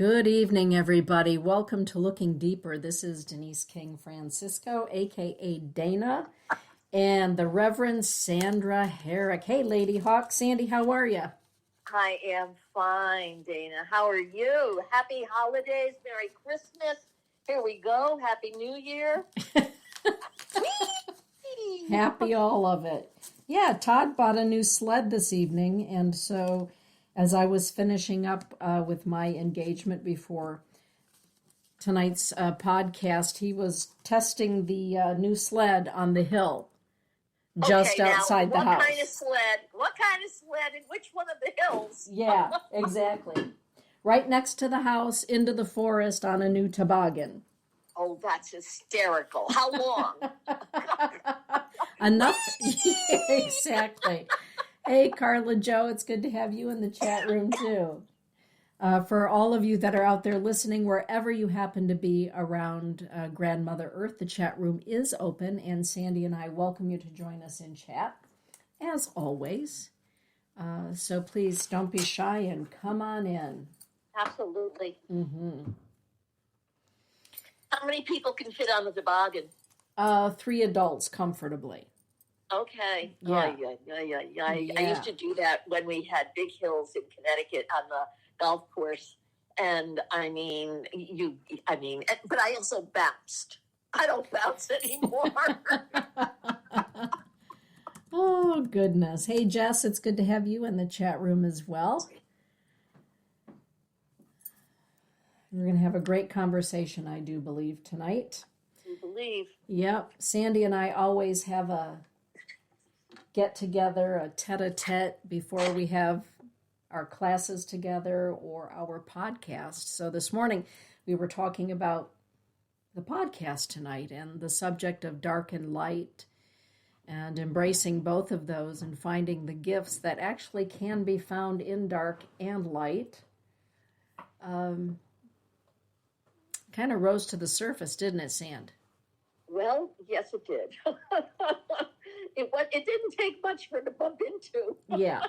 Good evening, everybody. Welcome to Looking Deeper. This is Denise King Francisco, aka Dana, and the Reverend Sandra Herrick. Hey, Lady Hawk. Sandy, how are you? I am fine, Dana. How are you? Happy holidays. Merry Christmas. Here we go. Happy New Year. Happy all of it. Yeah, Todd bought a new sled this evening, and so as I was finishing up with my engagement before tonight's podcast, he was testing the new sled on the hill just outside the house. What kind of sled? What kind of sled and which one of the hills? Yeah, exactly. Right next to the house, into the forest on a new toboggan. Oh, that's hysterical. How long? Enough. Exactly. Hey, Carla Joe, it's good to have you in the chat room, too. For all of you that are out there listening, wherever you happen to be around Grandmother Earth, the chat room is open, and Sandy and I welcome you to join us in chat, as always. So please don't be shy and come on in. Absolutely. Mm-hmm. How many people can fit on the toboggan? 3 adults comfortably. Okay. Yeah. I used to do that when we had big hills in Connecticut on the golf course. And but I also bounced. I don't bounce anymore. Oh, goodness. Hey, Jess, it's good to have you in the chat room as well. We're going to have a great conversation, I do believe, tonight. You believe? Yep. Sandy and I always have a get-together, a tete-a-tete before we have our classes together or our podcast. So this morning we were talking about the podcast tonight and the subject of dark and light and embracing both of those and finding the gifts that actually can be found in dark and light. Kind of rose to the surface, didn't it, Sand? Well, yes, it did. It didn't take much for it to bump into. Yeah.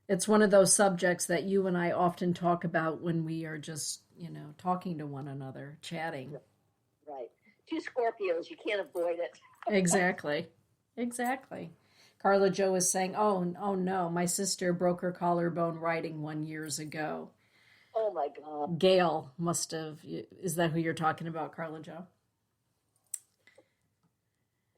It's one of those subjects that you and I often talk about when we are just, talking to one another, chatting. Right. 2 Scorpios, you can't avoid it. Exactly. Carla Joe is saying, oh no, my sister broke her collarbone riding 1 year ago. Oh, my God. Gail must have. Is that who you're talking about, Carla Joe?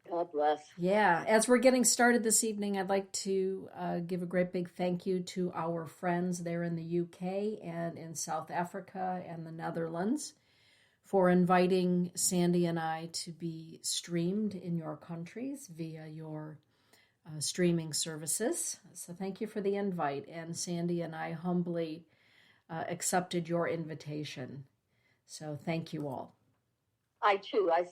God bless. Yeah. As we're getting started this evening, I'd like to give a great big thank you to our friends there in the UK and in South Africa and the Netherlands for inviting Sandy and I to be streamed in your countries via your streaming services. So thank you for the invite. And Sandy and I humbly accepted your invitation. So thank you all. I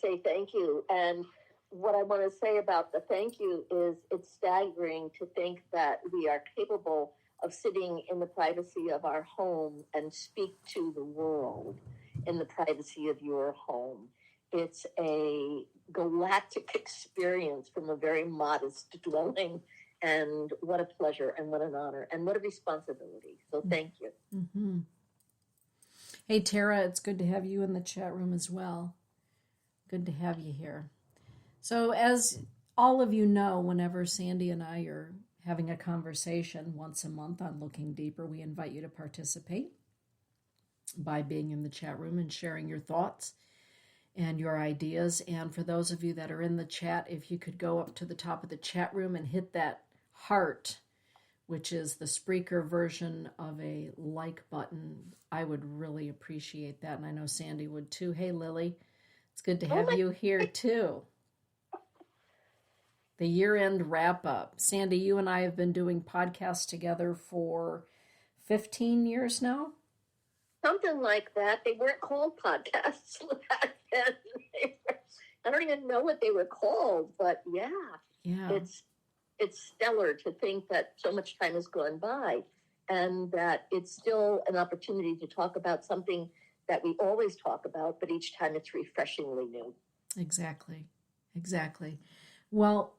say thank you. And what I want to say about the thank you is it's staggering to think that we are capable of sitting in the privacy of our home and speak to the world in the privacy of your home. It's a galactic experience from a very modest dwelling. And what a pleasure and what an honor and what a responsibility. So thank you. Mm-hmm. Hey, Tara, it's good to have you in the chat room as well. Good to have you here. So as all of you know, whenever Sandy and I are having a conversation once a month on Looking Deeper, we invite you to participate by being in the chat room and sharing your thoughts and your ideas. And for those of you that are in the chat, if you could go up to the top of the chat room and hit that heart, which is the Spreaker version of a like button, I would really appreciate that. And I know Sandy would too. Hey, Lily, it's good to have you here too. The year-end wrap-up. Sandy, you and I have been doing podcasts together for 15 years now? Something like that. They weren't called podcasts back then. I don't even know what they were called, but yeah. It's stellar to think that so much time has gone by and that it's still an opportunity to talk about something that we always talk about, but each time it's refreshingly new. Exactly. Well,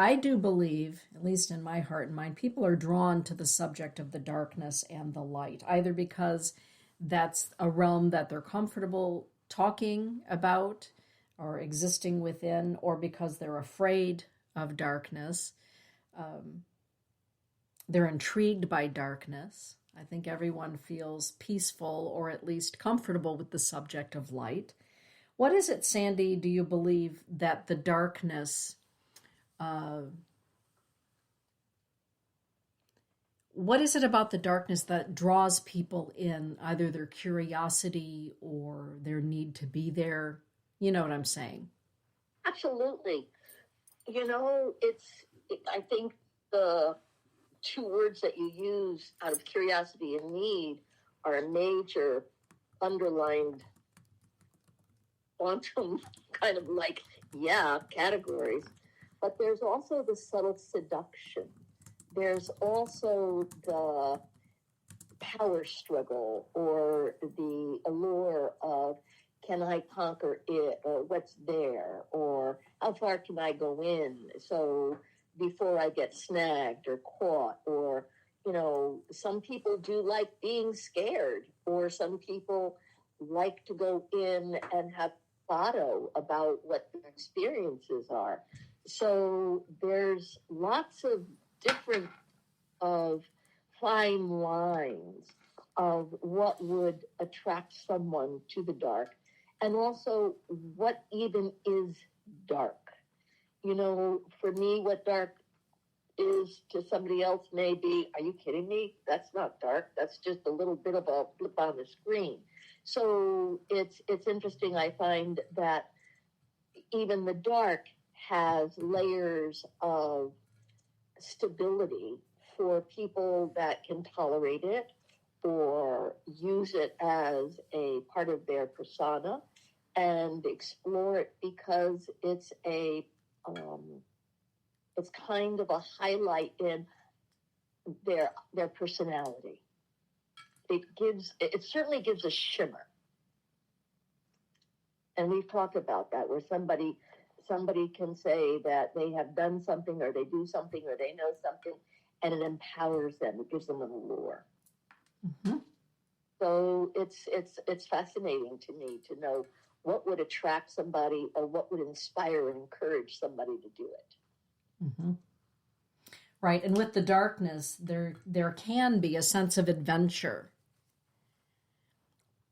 I do believe, at least in my heart and mind, people are drawn to the subject of the darkness and the light, either because that's a realm that they're comfortable talking about or existing within, or because they're afraid of darkness. They're intrigued by darkness. I think everyone feels peaceful or at least comfortable with the subject of light. What is it, Sandy, do you believe that the darkness, what is it about the darkness that draws people in, either their curiosity or their need to be there? You know what I'm saying? Absolutely. I think the two words that you use out of curiosity and need are a major underlined quantum kind of categories. But there's also the subtle seduction. There's also the power struggle or the allure of, can I conquer it, or what's there, or how far can I go in so before I get snagged or caught, or some people do like being scared, or some people like to go in and have bravado about what their experiences are. So there's lots of different of fine lines of what would attract someone to the dark, and also what even is dark. For me, what dark is to somebody else may be, are you kidding me? That's not dark. That's just a little bit of a blip on the screen. So it's interesting. I find that even the dark has layers of stability for people that can tolerate it or use it as a part of their persona and explore it, because it's kind of a highlight in their personality. It certainly gives a shimmer. And we've talked about that, where somebody can say that they have done something, or they do something, or they know something, and it empowers them. It gives them an allure. Mm-hmm. So it's fascinating to me to know what would attract somebody, or what would inspire and encourage somebody to do it. Mm-hmm. Right, and with the darkness, there can be a sense of adventure,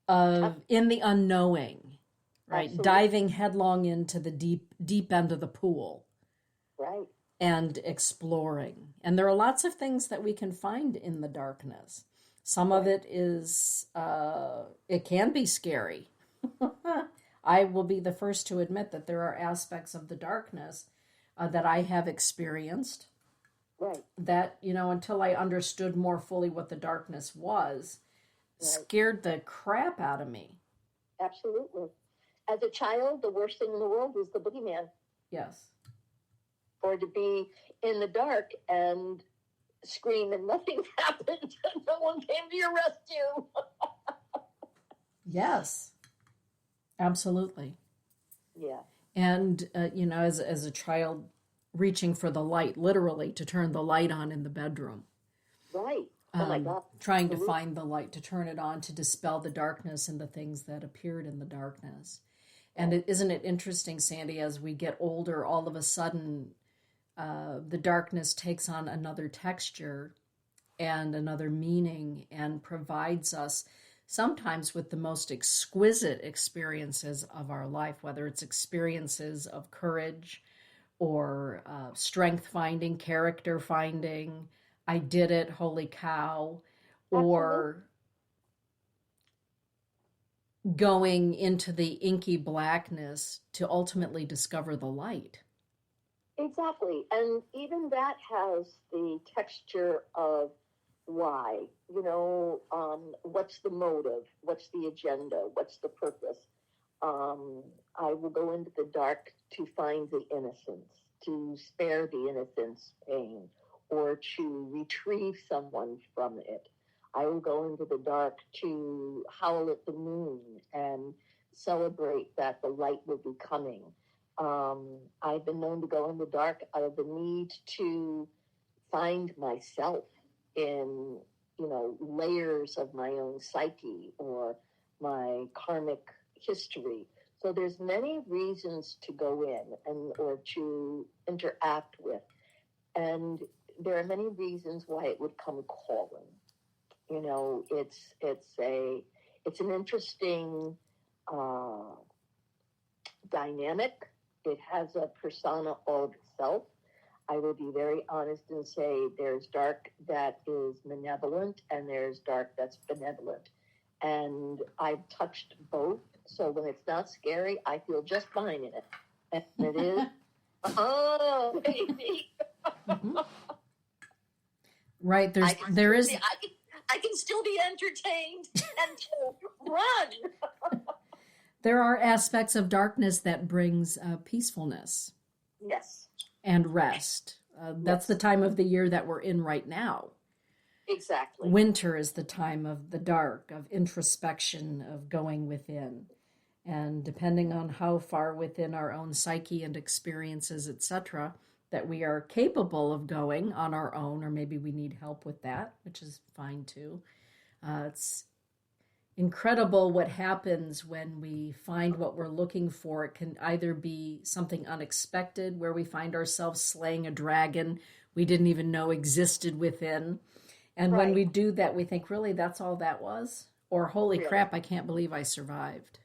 in the unknowing, right? Absolutely. Diving headlong into the deep end of the pool, right, and exploring. And there are lots of things that we can find in the darkness. Some of it is, it can be scary. I will be the first to admit that there are aspects of the darkness that I have experienced. Right. That, until I understood more fully what the darkness was, scared the crap out of me. Absolutely. As a child, the worst thing in the world was the boogeyman. Yes. Or to be in the dark and scream and nothing happened and no one came to your rescue. Yes. Absolutely. Yeah. And, as a child, reaching for the light, literally, to turn the light on in the bedroom. Right. Oh my God. Trying to find the light, to turn it on, to dispel the darkness and the things that appeared in the darkness. And isn't it interesting, Sandy, as we get older, all of a sudden, the darkness takes on another texture and another meaning, and provides us sometimes with the most exquisite experiences of our life, whether it's experiences of courage or strength finding, character finding, I did it, holy cow, or going into the inky blackness to ultimately discover the light. Exactly. And even that has the texture of why, what's the motive? What's the agenda? What's the purpose? I will go into the dark to find the innocence, to spare the innocence pain, or to retrieve someone from it. I will go into the dark to howl at the moon and celebrate that the light will be coming. I've been known to go in the dark out of the need to find myself in, layers of my own psyche or my karmic history. So there's many reasons to go in or to interact with. And there are many reasons why it would come calling. It's an interesting dynamic. It has a persona of itself. I will be very honest and say there's dark that is malevolent and there's dark that's benevolent. And I've touched both. So when it's not scary, I feel just fine in it. And it is, oh, baby. Mm-hmm. Right. I can still be entertained and run. There are aspects of darkness that brings peacefulness. Yes. And rest. That's the time of the year that we're in right now. Exactly. Winter is the time of the dark, of introspection, of going within. And depending on how far within our own psyche and experiences, etc., that we are capable of going on our own, or maybe we need help with that, which is fine too. It's incredible what happens when we find what we're looking for. It can either be something unexpected, where we find ourselves slaying a dragon we didn't even know existed within. And when we do that, we think, really, that's all that was? Or, holy crap, I can't believe I survived.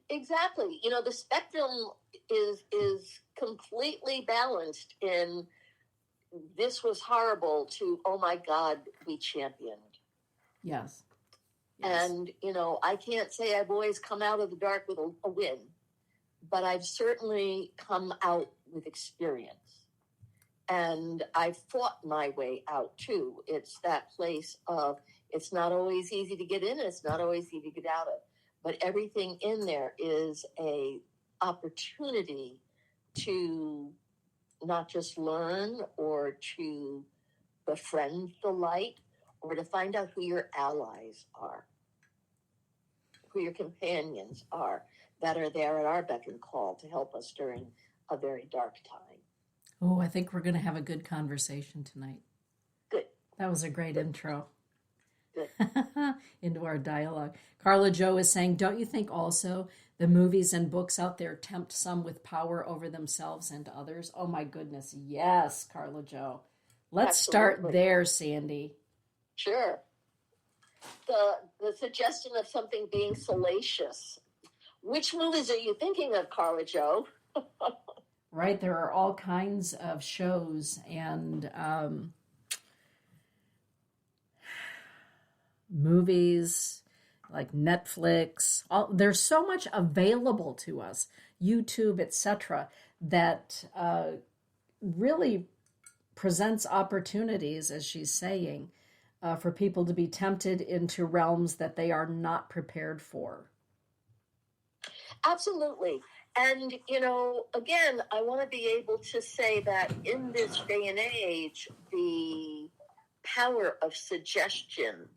Exactly. The spectrum is completely balanced in this was horrible to, oh my God, we championed. Yes. And, I can't say I've always come out of the dark with a win, but I've certainly come out with experience. And I've fought my way out, too. It's that place of it's not always easy to get in, and it's not always easy to get out of. But everything in there is a opportunity to not just learn or to befriend the light, or to find out who your allies are, who your companions are, that are there at our beck and call to help us during a very dark time. Oh, I think we're going to have a good conversation tonight. Good. That was a great intro. Good. Into our dialogue. Carla Jo is saying, don't you think also the movies and books out there tempt some with power over themselves and others? Oh my goodness. Yes, Carla Jo. Let's start there, Sandy. Sure. The suggestion of something being salacious. Which movies are you thinking of, Carla Jo? Right. There are all kinds of shows and movies like Netflix. There's so much available to us, YouTube, etc., that really presents opportunities, as she's saying, for people to be tempted into realms that they are not prepared for. Absolutely. And, again, I want to be able to say that in this day and age, the power of suggestion,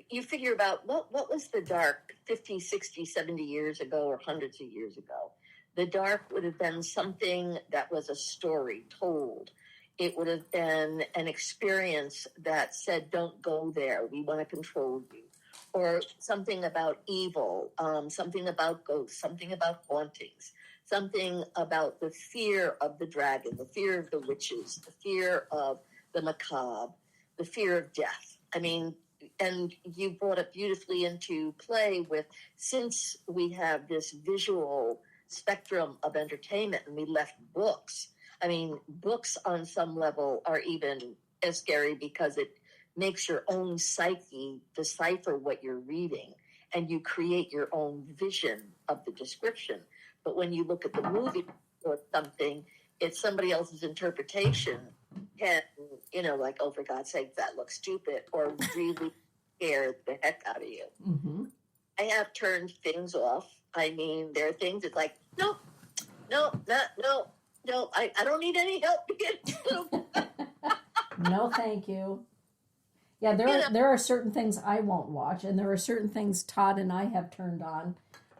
you figure about what was the dark 50, 60, 70 years ago or hundreds of years ago. The dark would have been something that was a story told. It would have been an experience that said, don't go there. We want to control you. Or something about evil, something about ghosts, something about hauntings, something about the fear of the dragon, the fear of the witches, the fear of the macabre, the fear of death. I mean, and you brought it beautifully into play with, since we have this visual spectrum of entertainment and we left books. I mean, books on some level are even as scary because it makes your own psyche decipher what you're reading, and you create your own vision of the description. But when you look at the movie or something, it's somebody else's interpretation. And, like, oh, for God's sake, that looks stupid, or really scared the heck out of you. Mm-hmm. I have turned things off. I mean, there are things that's like, no, I don't need any help. No, thank you. Yeah, there are certain things I won't watch, and there are certain things Todd and I have turned on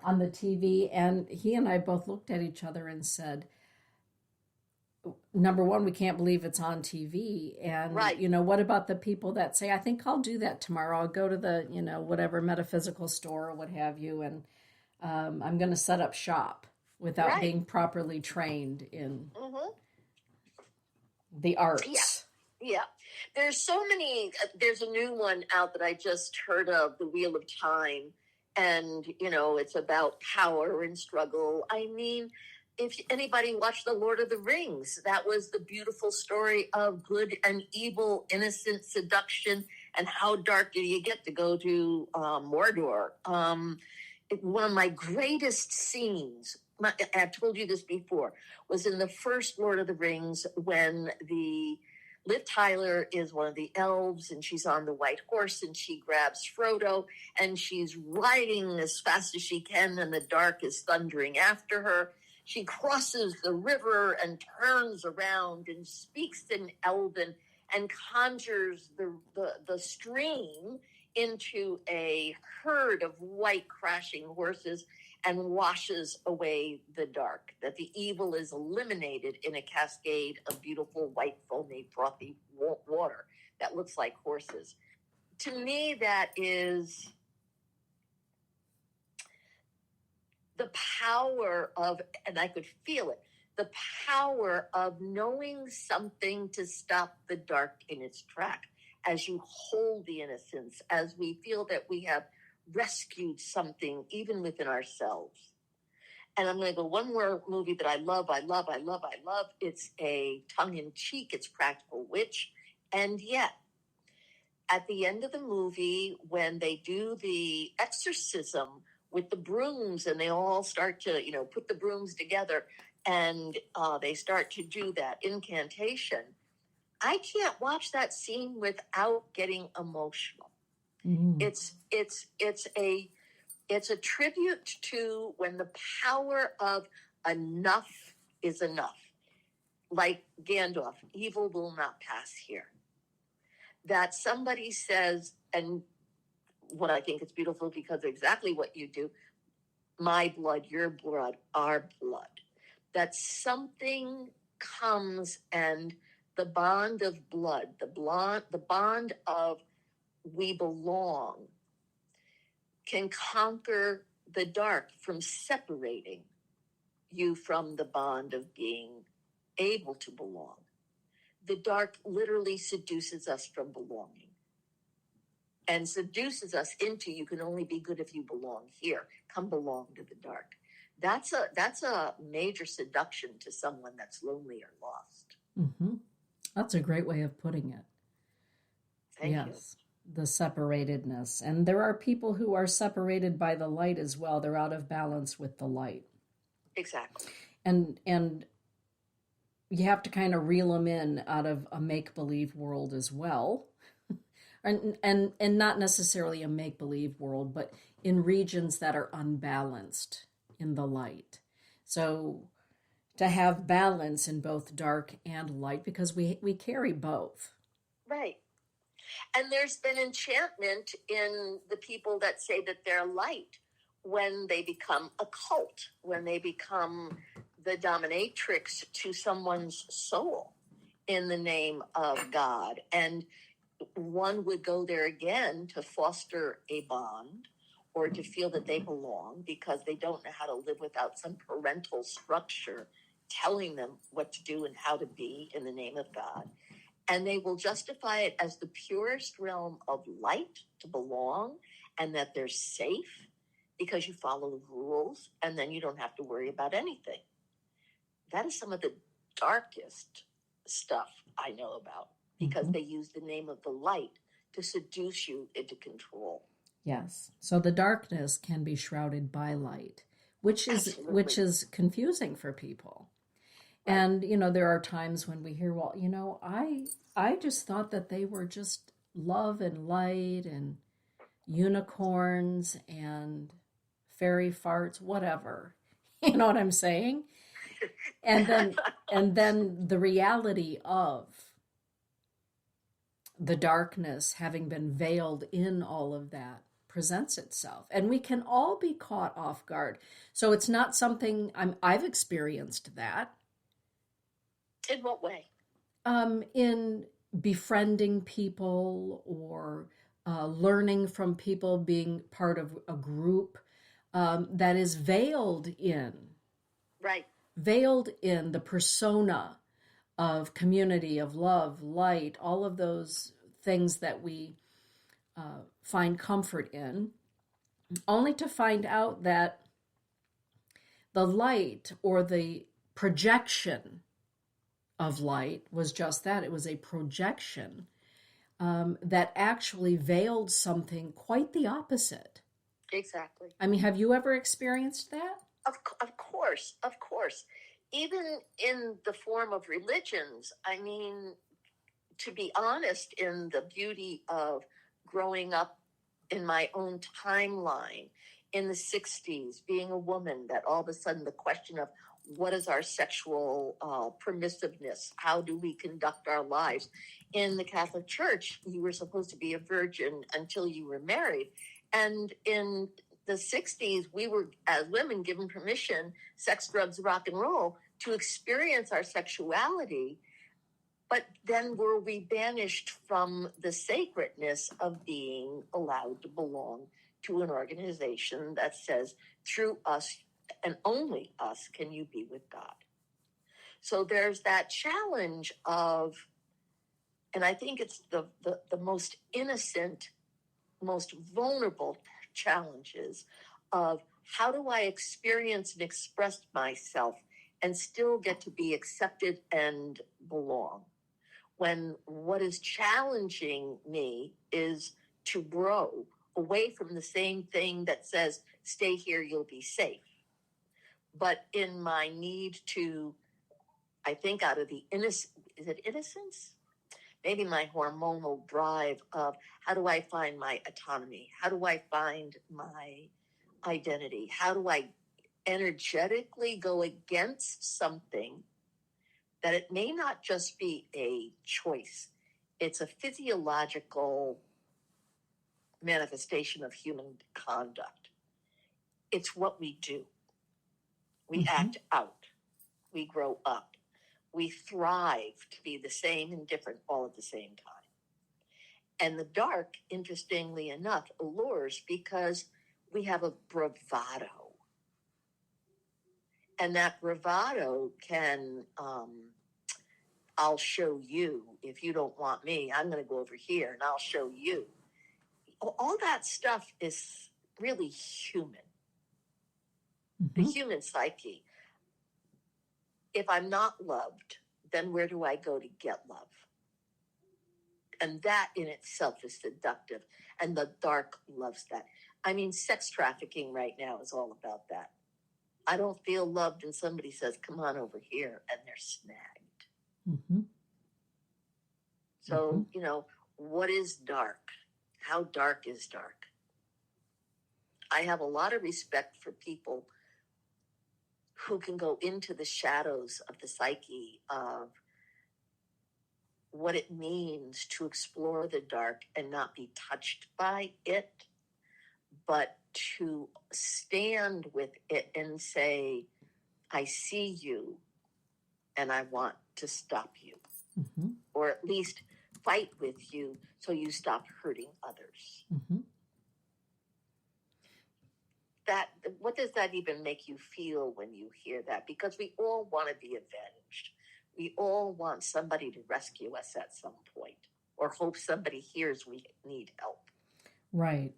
on the TV, and he and I both looked at each other and said, number one, we can't believe it's on TV. And, Right. What about the people that say, I think I'll do that tomorrow. I'll go to the, whatever metaphysical store or what have you, and I'm going to set up shop without Right. being properly trained in Mm-hmm. the arts. Yeah. There's so many. There's a new one out that I just heard of, The Wheel of Time. And, it's about power and struggle. I mean, if anybody watched The Lord of the Rings, that was the beautiful story of good and evil, innocent seduction, and how dark do you get to go to Mordor. One of my greatest scenes, I've told you this before, was in the first Lord of the Rings when Liv Tyler is one of the elves, and she's on the white horse, and she grabs Frodo, and she's riding as fast as she can, and the dark is thundering after her. She crosses the river and turns around and speaks in Elven and conjures the stream into a herd of white crashing horses and washes away the dark, that the evil is eliminated in a cascade of beautiful white foamy frothy water that looks like horses. To me, that is the power of, and I could feel it, the power of knowing something to stop the dark in its track as you hold the innocence, as we feel that we have rescued something even within ourselves. And I'm going to go one more movie that I love. It's a tongue-in-cheek, it's Practical Witch. And yet, at the end of the movie, when they do the exorcism with the brooms and they all start to, put the brooms together and they start to do that incantation, I can't watch that scene without getting emotional. Mm-hmm. It's a tribute to when the power of enough is enough. Like Gandalf, evil will not pass here. That somebody says, and what I think is beautiful because of exactly what you do, my blood, your blood, our blood. That something comes and the bond of blood, the bond of we belong, can conquer the dark from separating you from the bond of being able to belong. The dark literally seduces us from belonging and seduces us into, you can only be good if you belong here. Come belong to the dark. That's a major seduction to someone that's lonely or lost. Mm-hmm. That's a great way of putting it. Thank you. The separatedness. And there are people who are separated by the light as well. They're out of balance with the light. Exactly. And you have to kind of reel them in out of a make-believe world as well. and not necessarily a make-believe world, but in regions that are unbalanced in the light. So to have balance in both dark and light, because we carry both. Right. And there's been enchantment in the people that say that they're light when they become a cult, when they become the dominatrix to someone's soul in the name of God. And one would go there again to foster a bond or to feel that they belong because they don't know how to live without some parental structure telling them what to do and how to be in the name of God. And they will justify it as the purest realm of light to belong and that they're safe because you follow the rules and then you don't have to worry about anything. That is some of the darkest stuff I know about because they use the name of the light to seduce you into control. Yes. So the darkness can be shrouded by light, which is confusing for people. And, there are times when we hear, well, I just thought that they were just love and light and unicorns and fairy farts, whatever. You know what I'm saying? And then the reality of the darkness having been veiled in all of that presents itself. And we can all be caught off guard. So it's not something I've experienced that. In what way? In befriending people or learning from people, being part of a group that is veiled in the persona of community, of love, light, all of those things that we find comfort in, only to find out that the light or the projection of light was just that. It was a projection that actually veiled something quite the opposite. Exactly. I mean, have you ever experienced that? Of course. Even in the form of religions, I mean, to be honest, in the beauty of growing up in my own timeline in the 60s, being a woman, that all of a sudden the question of what is our sexual permissiveness? How do we conduct our lives? In the Catholic Church, you were supposed to be a virgin until you were married. And in the 60s, we were, as women, given permission, sex, drugs, rock and roll, to experience our sexuality. But then were we banished from the sacredness of being allowed to belong to an organization that says, through us and only us can you be with God. So there's that challenge of, and I think it's the most innocent, most vulnerable challenges of how do I experience and express myself and still get to be accepted and belong, when what is challenging me is to grow away from the same thing that says, stay here, you'll be safe. But in my need to, I think out of the innocence? Maybe my hormonal drive of how do I find my autonomy? How do I find my identity? How do I energetically go against something that it may not just be a choice. It's a physiological manifestation of human conduct. It's what we do. We act out. We grow up. We thrive to be the same and different all at the same time. And the dark, interestingly enough, allures because we have a bravado. And that bravado can, I'll show you. If you don't want me, I'm going to go over here and I'll show you. All that stuff is really human. The human psyche. If I'm not loved, then where do I go to get love? And that in itself is seductive. And the dark loves that. I mean, sex trafficking right now is all about that. I don't feel loved, and somebody says, come on over here, and they're snagged. So, you know, what is dark? How dark is dark? I have a lot of respect for people who can go into the shadows of the psyche of what it means to explore the dark and not be touched by it, but to stand with it and say, I see you and I want to stop you, or at least fight with you so you stop hurting others. That, what does that even make you feel when you hear that? Because we all want to be avenged. We all want somebody to rescue us at some point, or hope somebody hears we need help. Right.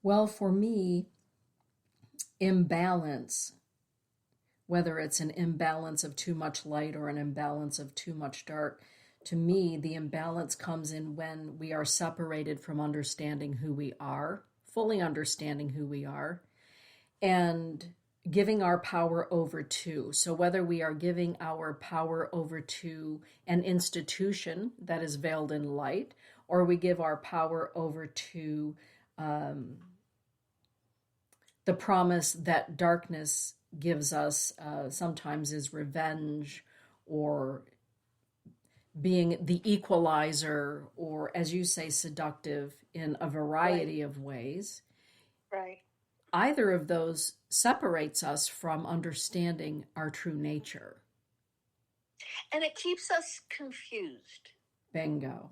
Well, for me, imbalance, whether it's an imbalance of too much light or an imbalance of too much dark, to me, the imbalance comes in when we are separated from understanding who we are, fully understanding who we are, and giving our power over to. So whether we are giving our power over to an institution that is veiled in light, or we give our power over to the promise that darkness gives us, sometimes is revenge, or being the equalizer, or, as you say, seductive in a variety of ways. Right. Either of those separates us from understanding our true nature. And it keeps us confused. Bingo.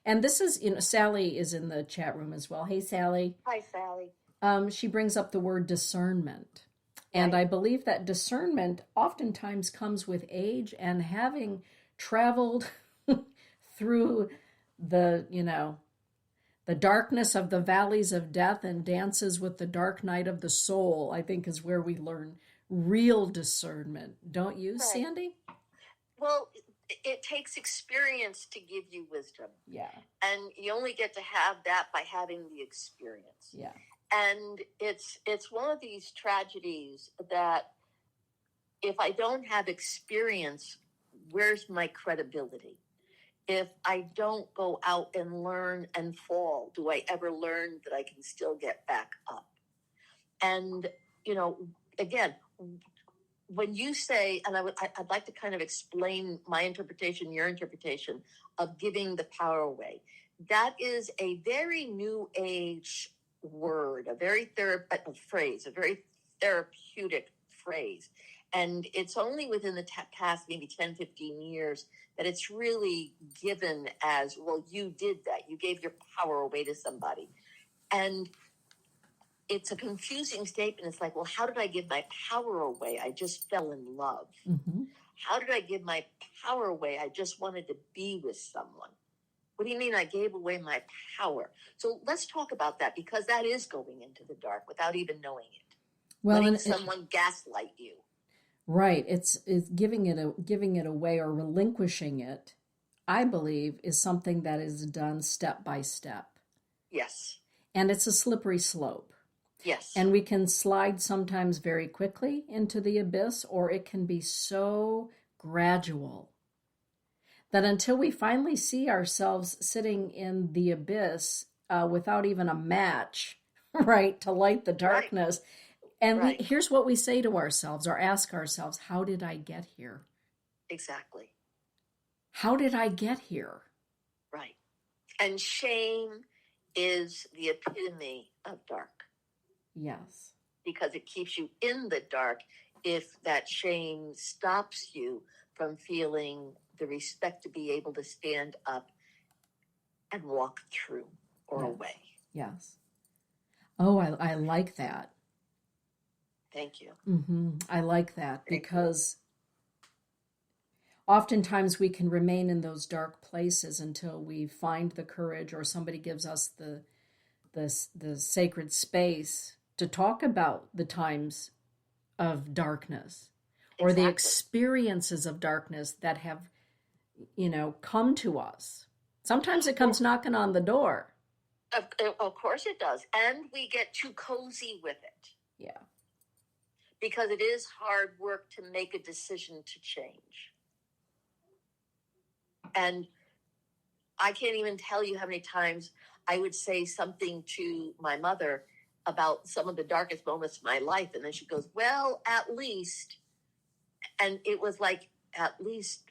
And this is, Sally is in the chat room as well. Hey, Sally. Hi, Sally. She brings up the word discernment. And I believe that discernment oftentimes comes with age and having traveled through the, the darkness of the valleys of death and dances with the dark night of the soul, I think is where we learn real discernment. Don't you, Right. Sandy? Well, it takes experience to give you wisdom. Yeah. And you only get to have that by having the experience. Yeah. And it's one of these tragedies that if I don't have experience, where's my credibility? If I don't go out and learn and fall, do I ever learn that I can still get back up? And, again, when you say, and I'd like to kind of explain my interpretation, your interpretation of giving the power away. That is a very new age word, a very phrase, a very therapeutic phrase. And it's only within the past maybe 10, 15 years that it's really given as, well, you did that. You gave your power away to somebody. And it's a confusing statement. It's like, well, how did I give my power away? I just fell in love. Mm-hmm. How did I give my power away? I just wanted to be with someone. What do you mean I gave away my power? So let's talk about that, because that is going into the dark without even knowing it. Well, letting someone gaslight you. Right. It's giving it away or relinquishing it, I believe, is something that is done step by step. Yes. And it's a slippery slope. Yes. And we can slide sometimes very quickly into the abyss, or it can be so gradual that until we finally see ourselves sitting in the abyss without even a match, right, to light the darkness. Right. And here's what we say to ourselves or ask ourselves: how did I get here? Exactly. How did I get here? Right. And shame is the epitome of dark. Yes. Because it keeps you in the dark if that shame stops you from feeling the respect to be able to stand up and walk through or away. Yes. Oh, I like that. Thank you. Mm-hmm. I like that because oftentimes we can remain in those dark places until we find the courage or somebody gives us the sacred space to talk about the times of darkness or the experiences of darkness that have, come to us. Sometimes it comes knocking on the door. Of course it does. And we get too cozy with it. Yeah. Because it is hard work to make a decision to change. And I can't even tell you how many times I would say something to my mother about some of the darkest moments of my life. And then she goes, well, at least. And it was like, at least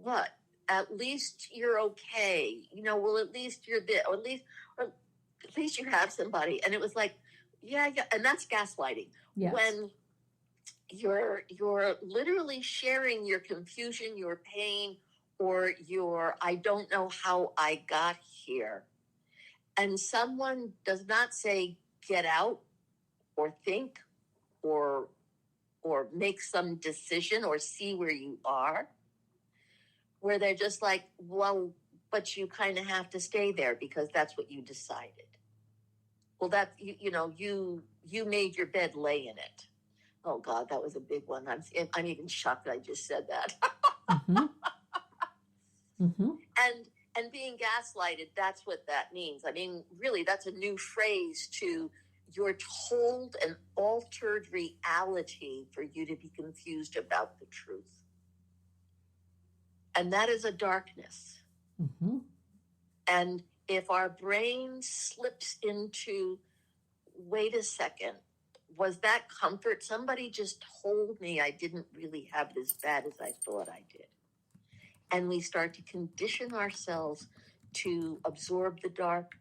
what? At least you're okay. Well, at least you're there. Or at least you have somebody. And it was like, yeah. And that's gaslighting. Yes. When you're literally sharing your confusion, your pain, or your I don't know how I got here. And someone does not say get out or think or make some decision or see where you are, where they're just like, well, but you kind of have to stay there because that's what you decided. Well, that you made your bed, lay in it. Oh God, that was a big one. I'm even shocked that I just said that. Mm-hmm. Mm-hmm. And being gaslighted, that's what that means. I mean, really, that's a new phrase to you're told an altered reality for you to be confused about the truth. And that is a darkness. Mm-hmm. And if our brain slips into, wait a second, was that comfort? Somebody just told me I didn't really have it as bad as I thought I did. And we start to condition ourselves to absorb the dark,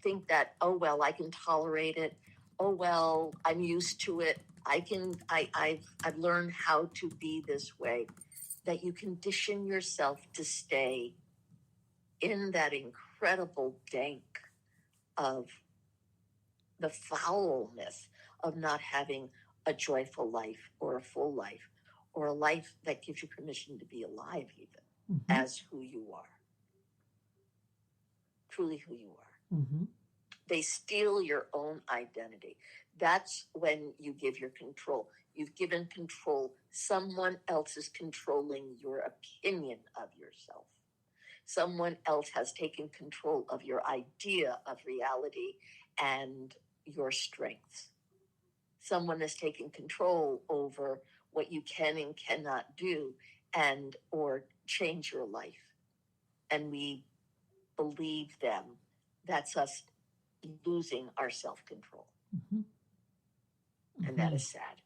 think that, oh, well, I can tolerate it. oh, well, I'm used to it. I've learned how to be this way. That you condition yourself to stay in that incredible dank of the foulness of not having a joyful life or a full life or a life that gives you permission to be alive even as who you are. Truly who you are. They steal your own identity. That's when you give your control. You've given control. Someone else is controlling your opinion of yourself. Someone else has taken control of your idea of reality and your strengths. Someone has taken control over what you can and cannot do and or change your life. And we believe them. That's us losing our self-control. And that is sad.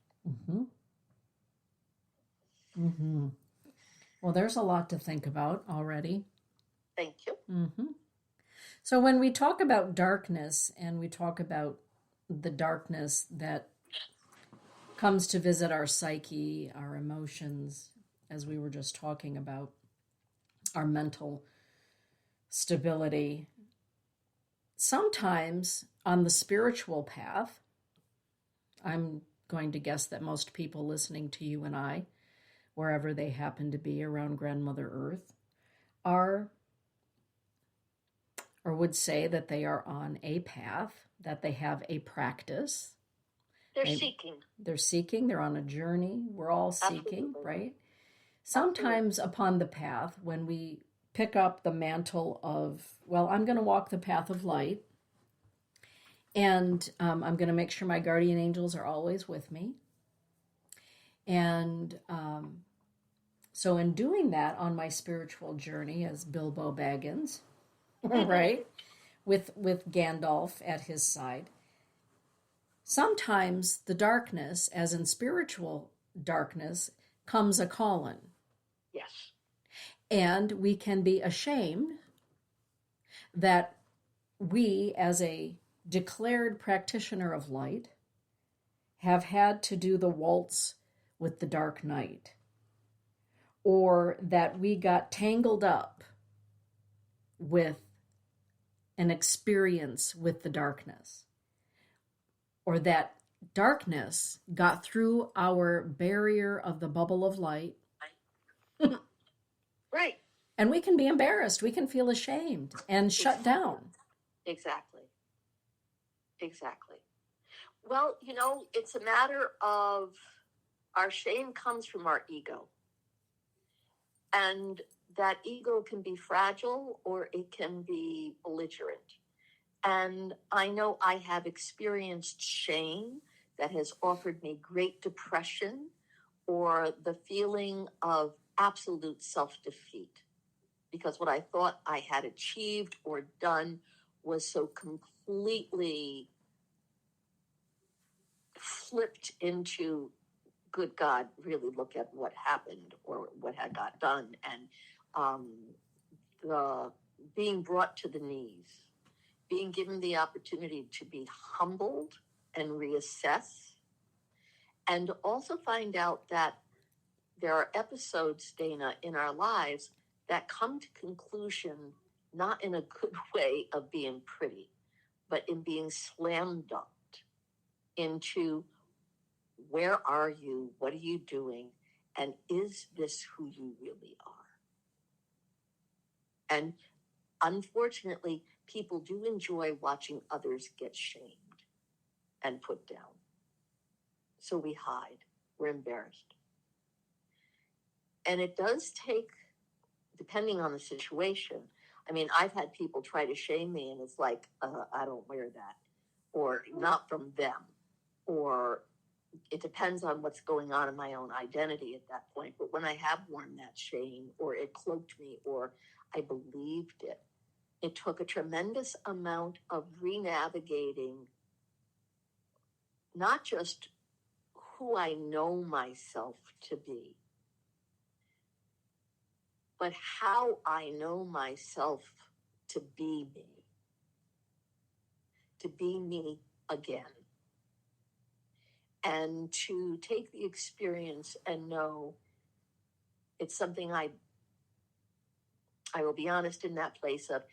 Well, there's a lot to think about already. Thank you. So when we talk about darkness and we talk about the darkness that comes to visit our psyche, our emotions, as we were just talking about, our mental stability, sometimes on the spiritual path, I'm going to guess that most people listening to you and I, wherever they happen to be around Grandmother Earth, are or would say that they are on a path, that they have a practice. They're seeking. They're seeking. They're on a journey. We're all seeking, Absolutely. right? Sometimes upon the path, when we pick up the mantle of, well, I'm going to walk the path of light, and I'm going to make sure my guardian angels are always with me. And so in doing that on my spiritual journey as Bilbo Baggins, right, with Gandalf at his side, sometimes the darkness, as in spiritual darkness, comes a calling. Yes. And we can be ashamed that we, as a declared practitioner of light, have had to do the waltz with the dark night, or that we got tangled up with an experience with the darkness, or that darkness got through our barrier of the bubble of light. Right. And we can be embarrassed. We can feel ashamed and shut down. Exactly. Well, it's a matter of our shame comes from our ego. And that ego can be fragile or it can be belligerent. And I know I have experienced shame that has offered me great depression or the feeling of absolute self-defeat. Because what I thought I had achieved or done was so completely flipped into, good God, really look at what happened or what had got done. And the being brought to the knees, being given the opportunity to be humbled and reassess, and also find out that there are episodes, Dana, in our lives that come to conclusion not in a good way of being pretty, but in being slam dunked into where are you, what are you doing, and is this who you really are? And unfortunately, people do enjoy watching others get shamed and put down. So we hide, we're embarrassed. And it does take, depending on the situation, I mean, I've had people try to shame me and it's like, I don't wear that, or not from them, or it depends on what's going on in my own identity at that point. But when I have worn that shame, or it cloaked me, or I believed it, it took a tremendous amount of re-navigating, not just who I know myself to be, but how I know myself to be me again. and to take the experience and know it's something I will be honest in that place of,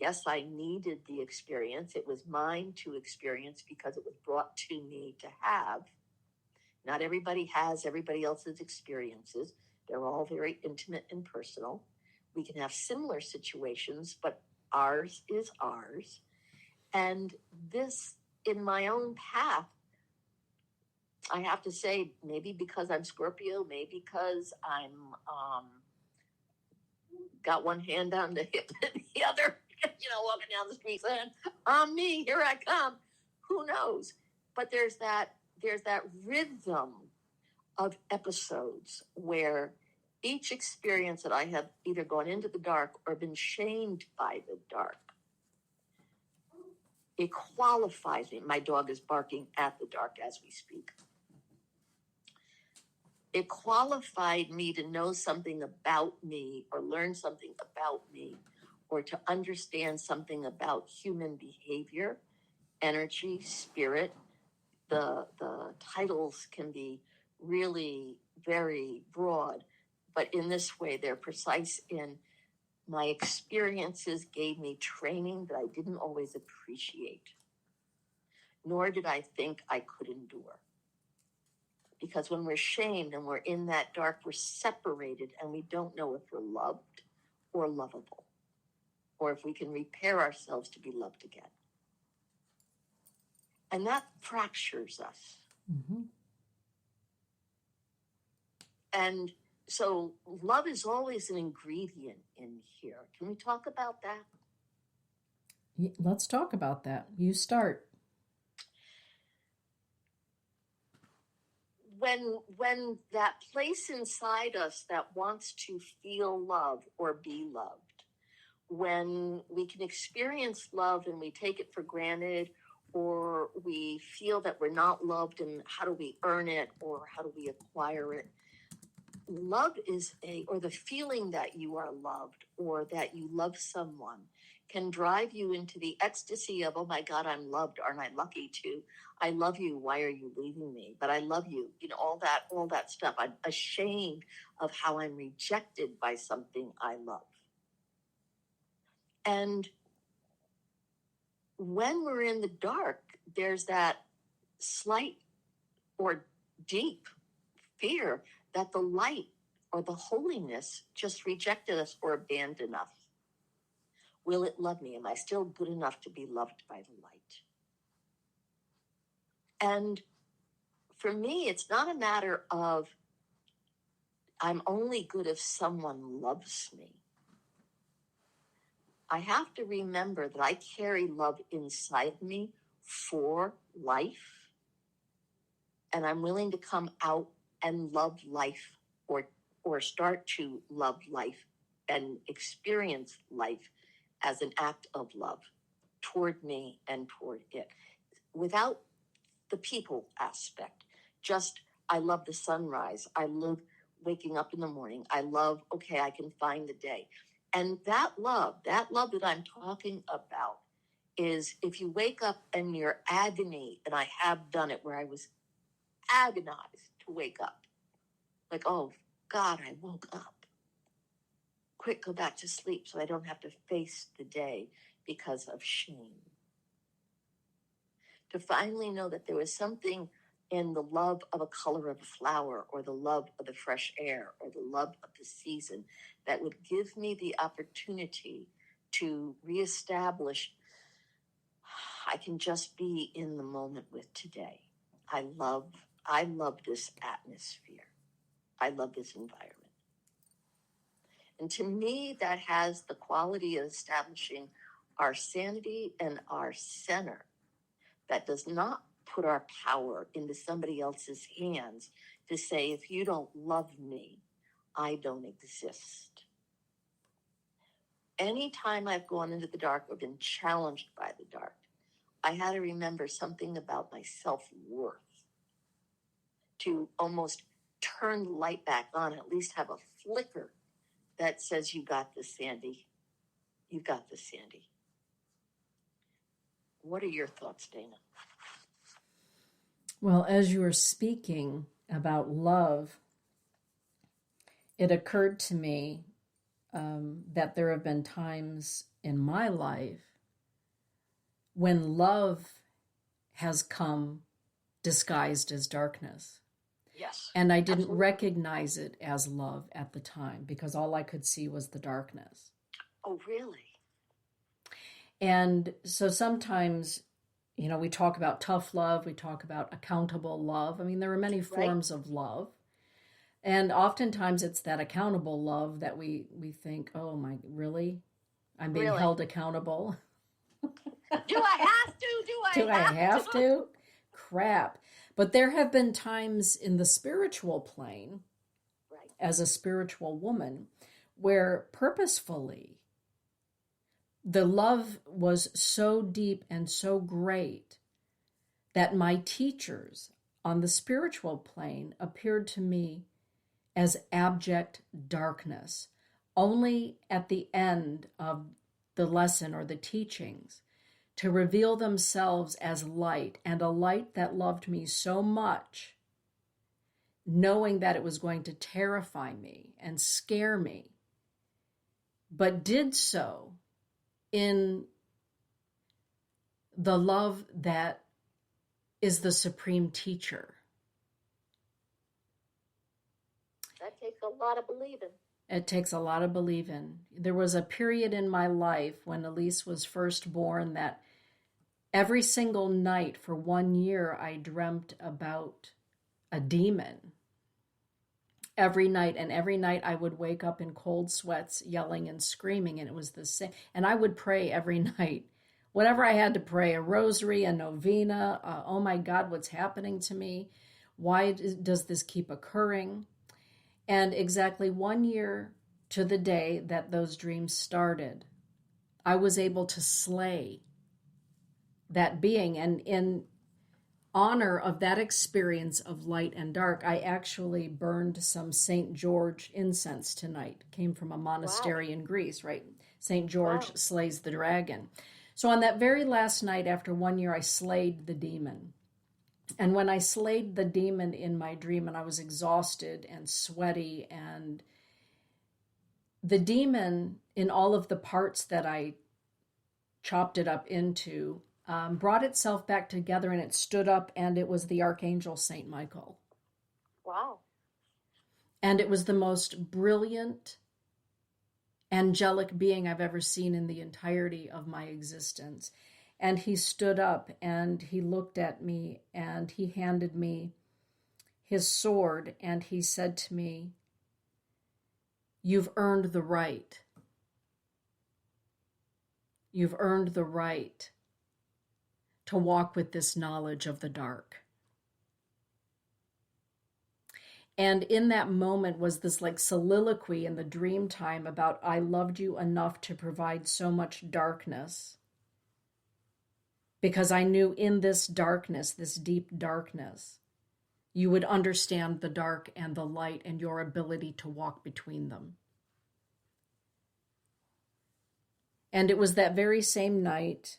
yes, I needed the experience. It was mine to experience because it was brought to me to have. Not everybody has everybody else's experiences. They're all very intimate and personal. We can have similar situations, but ours is ours. And this, in my own path, I have to say, maybe because I'm Scorpio, maybe because I'm got one hand on the hip and the other, walking down the street saying, "I'm me, here I come." Who knows? But there's that rhythm of episodes where each experience that I have either gone into the dark or been shamed by the dark, it qualifies me. My dog is barking at the dark as we speak. It qualified me to know something about me or learn something about me or to understand something about human behavior, energy, spirit. The titles can be really very broad, but in this way, they're precise in my experiences gave me training that I didn't always appreciate, nor did I think I could endure. Because when we're shamed and we're in that dark, we're separated and we don't know if we're loved or lovable, or if we can repair ourselves to be loved again. And that fractures us. Mm-hmm. And so love is always an ingredient in here. Can we talk about that? Let's talk about that. You start. When that place inside us that wants to feel love or be loved, when we can experience love and we take it for granted, or we feel that we're not loved and how do we earn it or how do we acquire it? Love is or the feeling that you are loved or that you love someone can drive you into the ecstasy of, oh my God, I'm loved. Aren't I lucky to? I love you. Why are you leaving me? But I love you. All that stuff. I'm ashamed of how I'm rejected by something I love. And when we're in the dark, there's that slight or deep fear that the light or the holiness just rejected us or abandoned us. Will it love me? Am I still good enough to be loved by the light? And for me, it's not a matter of I'm only good if someone loves me. I have to remember that I carry love inside me for life, and I'm willing to come out and love life or start to love life and experience life as an act of love toward me and toward it. Without the people aspect, just I love the sunrise. I love waking up in the morning. I love, okay, I can find the day. And that love that I'm talking about is if you wake up and you're agony, and I have done it where I was agonized to wake up. Like, oh, God, I woke up. Quick, go back to sleep so I don't have to face the day because of shame. To finally know that there was something in the love of a color of a flower or the love of the fresh air or the love of the season that would give me the opportunity to reestablish I can just be in the moment with today. I love this atmosphere. I love this environment. And to me, that has the quality of establishing our sanity and our center. That does not put our power into somebody else's hands to say, if you don't love me, I don't exist. Anytime I've gone into the dark or been challenged by the dark, I had to remember something about my self-worth to almost turn the light back on, at least have a flicker that says, you got this, Sandy. You got this, Sandy. What are your thoughts, Dana? Well, as you were speaking about love, it occurred to me that there have been times in my life when love has come disguised as darkness. Yes. And I didn't Absolutely. recognize it as love at the time because all I could see was the darkness. Oh, really? And so sometimes, we talk about tough love, we talk about accountable love. I mean, there are many forms of love. And oftentimes it's that accountable love that we think, oh my, really? I'm being held accountable. Do I have to? Do I have to? Crap. But there have been times in the spiritual plane, Right. as a spiritual woman, where purposefully the love was so deep and so great that my teachers on the spiritual plane appeared to me as abject darkness. Only at the end of the lesson or the teachings to reveal themselves as light, and a light that loved me so much, knowing that it was going to terrify me and scare me, but did so in the love that is the supreme teacher. That takes a lot of believing. It takes a lot of believing. There was a period in my life when Elise was first born that every single night for 1 year I dreamt about a demon. Every night, and every night I would wake up in cold sweats, yelling and screaming, and it was the same. And I would pray every night, whatever I had to pray, a rosary, a novena. Oh my God, what's happening to me? Why does this keep occurring? And exactly 1 year to the day that those dreams started, I was able to slay that being. And in honor of that experience of light and dark, I actually burned some St. George incense tonight. It came from a monastery in Greece, right? St. George slays the dragon. So on that very last night after 1 year, I slayed the demon. And when I slayed the demon in my dream, and I was exhausted and sweaty, and the demon in all of the parts that I chopped it up into brought itself back together, and it stood up, and it was the Archangel Saint Michael. Wow. And it was the most brilliant angelic being I've ever seen in the entirety of my existence. And he stood up and he looked at me and he handed me his sword and he said to me, "You've earned the right. You've earned the right to walk with this knowledge of the dark." And in that moment was this like soliloquy in the dream time about, I loved you enough to provide so much darkness because I knew in this darkness, this deep darkness, you would understand the dark and the light and your ability to walk between them. And it was that very same night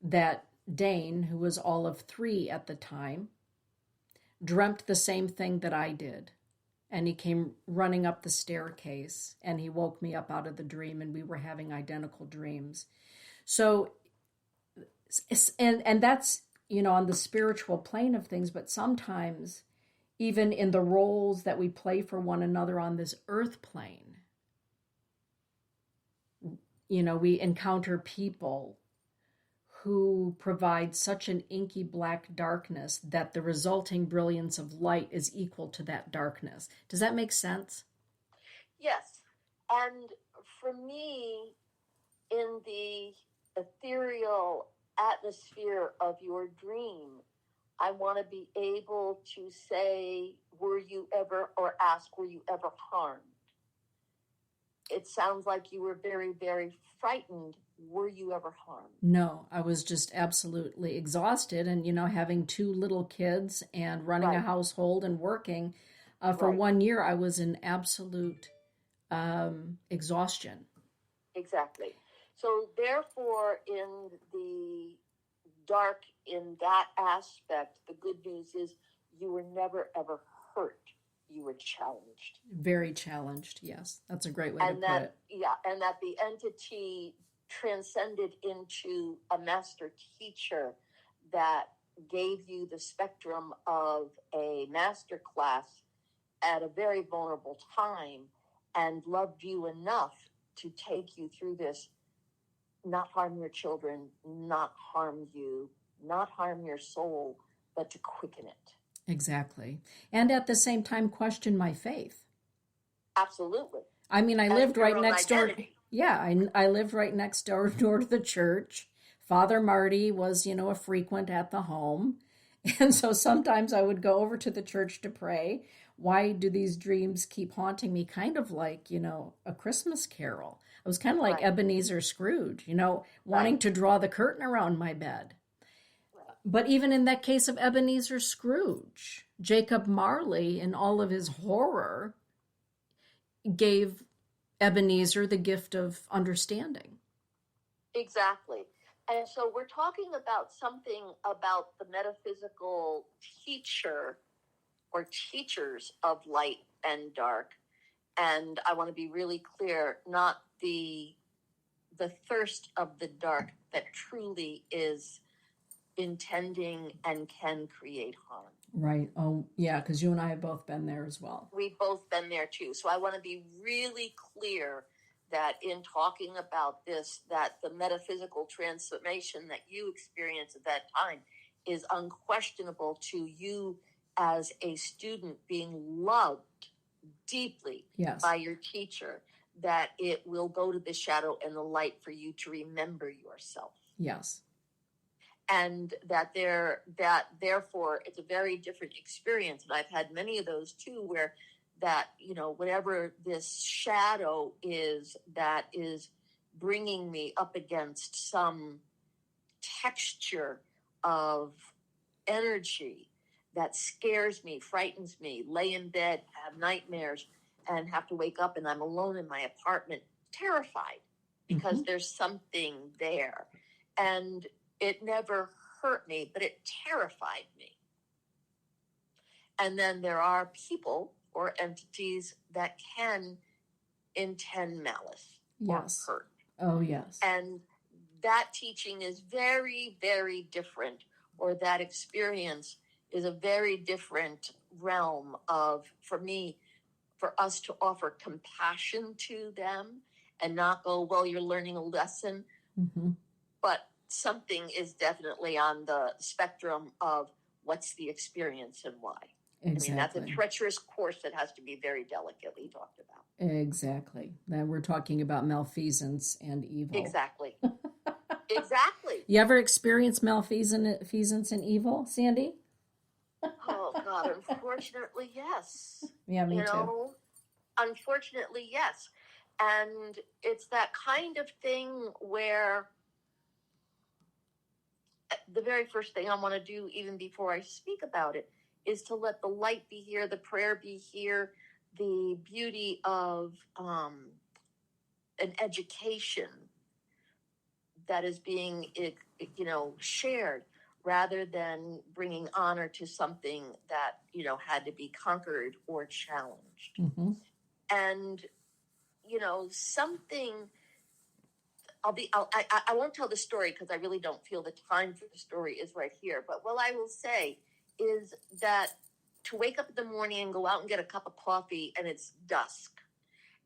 that Dane, who was all of 3 at the time, dreamt the same thing that I did. And he came running up the staircase and he woke me up out of the dream, and we were having identical dreams. So, and that's, on the spiritual plane of things, but sometimes even in the roles that we play for one another on this earth plane, we encounter people who provide such an inky black darkness that the resulting brilliance of light is equal to that darkness. Does that make sense? Yes. And for me, in the ethereal atmosphere of your dream, I want to be able to say, were you ever, or ask, were you ever harmed? It sounds like you were very, very frightened. Were you ever harmed? No, I was just absolutely exhausted. And, having 2 little kids and running a household and working for 1 year, I was in absolute exhaustion. Exactly. So therefore, in the dark in that aspect, the good news is you were never, ever hurt. You were challenged. Very challenged, yes. That's a great way to put it. Yeah, and that the entity transcended into a master teacher that gave you the spectrum of a master class at a very vulnerable time and loved you enough to take you through this, not harm your children, not harm you, not harm your soul, but to quicken it. Exactly. And at the same time, question my faith. Absolutely. I mean, I lived right next door. Identity. Yeah, I lived right next door to the church. Father Marty was, a frequent at the home. And so sometimes I would go over to the church to pray. Why do these dreams keep haunting me? Kind of like, a Christmas carol. I was kind of like Right. Ebenezer Scrooge, wanting to draw the curtain around my bed. But even in that case of Ebenezer Scrooge, Jacob Marley, in all of his horror, gave Ebenezer the gift of understanding. Exactly. And so we're talking about something about the metaphysical teacher or teachers of light and dark. And I want to be really clear, not the thirst of the dark that truly is intending and can create harm. Right. Oh, yeah, because you and I have both been there as well. We've both been there too. So I want to be really clear that in talking about this, that the metaphysical transformation that you experienced at that time is unquestionable to you as a student being loved deeply by your teacher, that it will go to the shadow and the light for you to remember yourself. Yes. And that therefore it's a very different experience. And I've had many of those too, where that, whatever this shadow is that is bringing me up against some texture of energy that scares me, frightens me, lay in bed, have nightmares, and have to wake up and I'm alone in my apartment, terrified because there's something there. And it never hurt me, but it terrified me. And then there are people or entities that can intend malice or hurt. Oh, yes. And that teaching is very, very different, or that experience is a very different realm of, for us to offer compassion to them and not go, well, you're learning a lesson. But something is definitely on the spectrum of what's the experience and why. Exactly. I mean, that's a treacherous course that has to be very delicately talked about. Exactly. Then we're talking about malfeasance and evil. Exactly. Exactly. You ever experience malfeasance and evil, Sandy? Oh, God, unfortunately, yes. Yeah, me too. Unfortunately, yes. And it's that kind of thing where the very first thing I want to do, even before I speak about it, is to let the light be here, the prayer be here, the beauty of an education that is being, shared, rather than bringing honor to something that, had to be conquered or challenged. And, something, I won't tell the story because I really don't feel the time for the story is right here. But what I will say is that to wake up in the morning and go out and get a cup of coffee and it's dusk,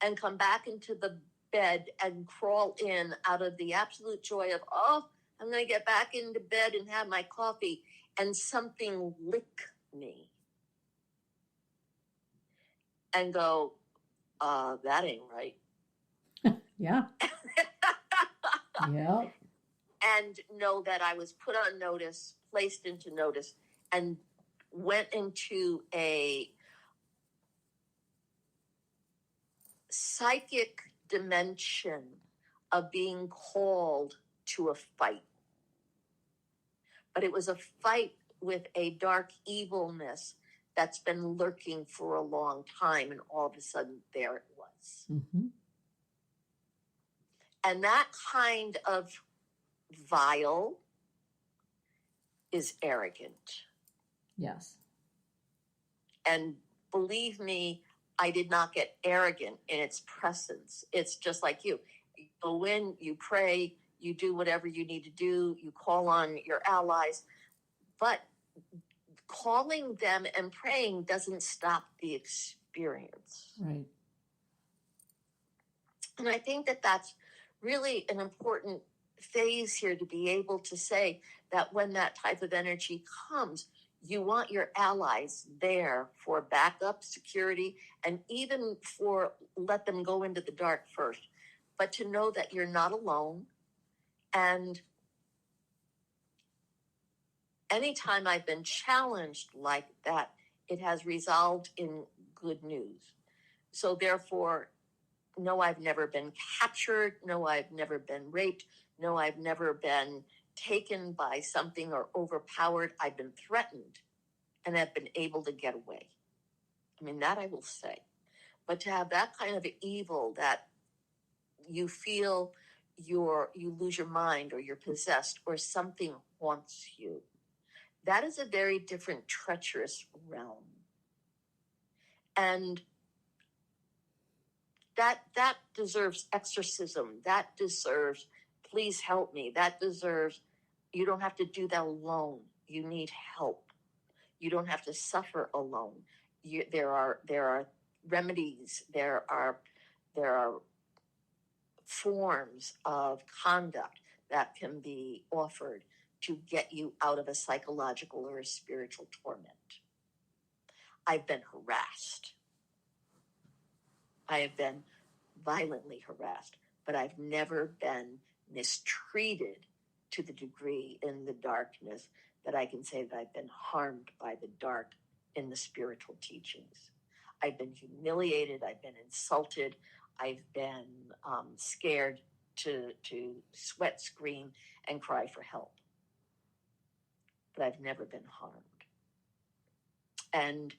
and come back into the bed and crawl in out of the absolute joy of, oh, I'm going to get back into bed and have my coffee, and something lick me and go, that ain't right. Yeah. Yeah. And know that I was put on notice, placed into notice, and went into a psychic dimension of being called to a fight. But it was a fight with a dark evilness that's been lurking for a long time, and all of a sudden there it was. And that kind of vile, is arrogant. Yes. And believe me, I did not get arrogant in its presence. It's just like you. You go in, you pray, you do whatever you need to do, you call on your allies, but calling them and praying doesn't stop the experience. Right. And I think that that's really an important phase here, to be able to say that when that type of energy comes, you want your allies there for backup, security, and even for let them go into the dark first. But to know that you're not alone. And anytime I've been challenged like that, it has resolved in good news. So therefore, no, I've never been captured. No, I've never been raped. No, I've never been taken by something or overpowered. I've been threatened and have been able to get away. I mean, that I will say. But to have that kind of evil that you feel you lose your mind or you're possessed or something haunts you, that is a very different treacherous realm. And that deserves exorcism. That deserves, please help me. That deserves, you don't have to do that alone. You need help. You don't have to suffer alone. There are remedies. There are forms of conduct that can be offered to get you out of a psychological or a spiritual torment. I've been harassed. I have been violently harassed, but I've never been mistreated to the degree in the darkness that I can say that I've been harmed by the dark in the spiritual teachings. I've been humiliated. I've been insulted. I've been scared to sweat, scream, and cry for help. But I've never been harmed. And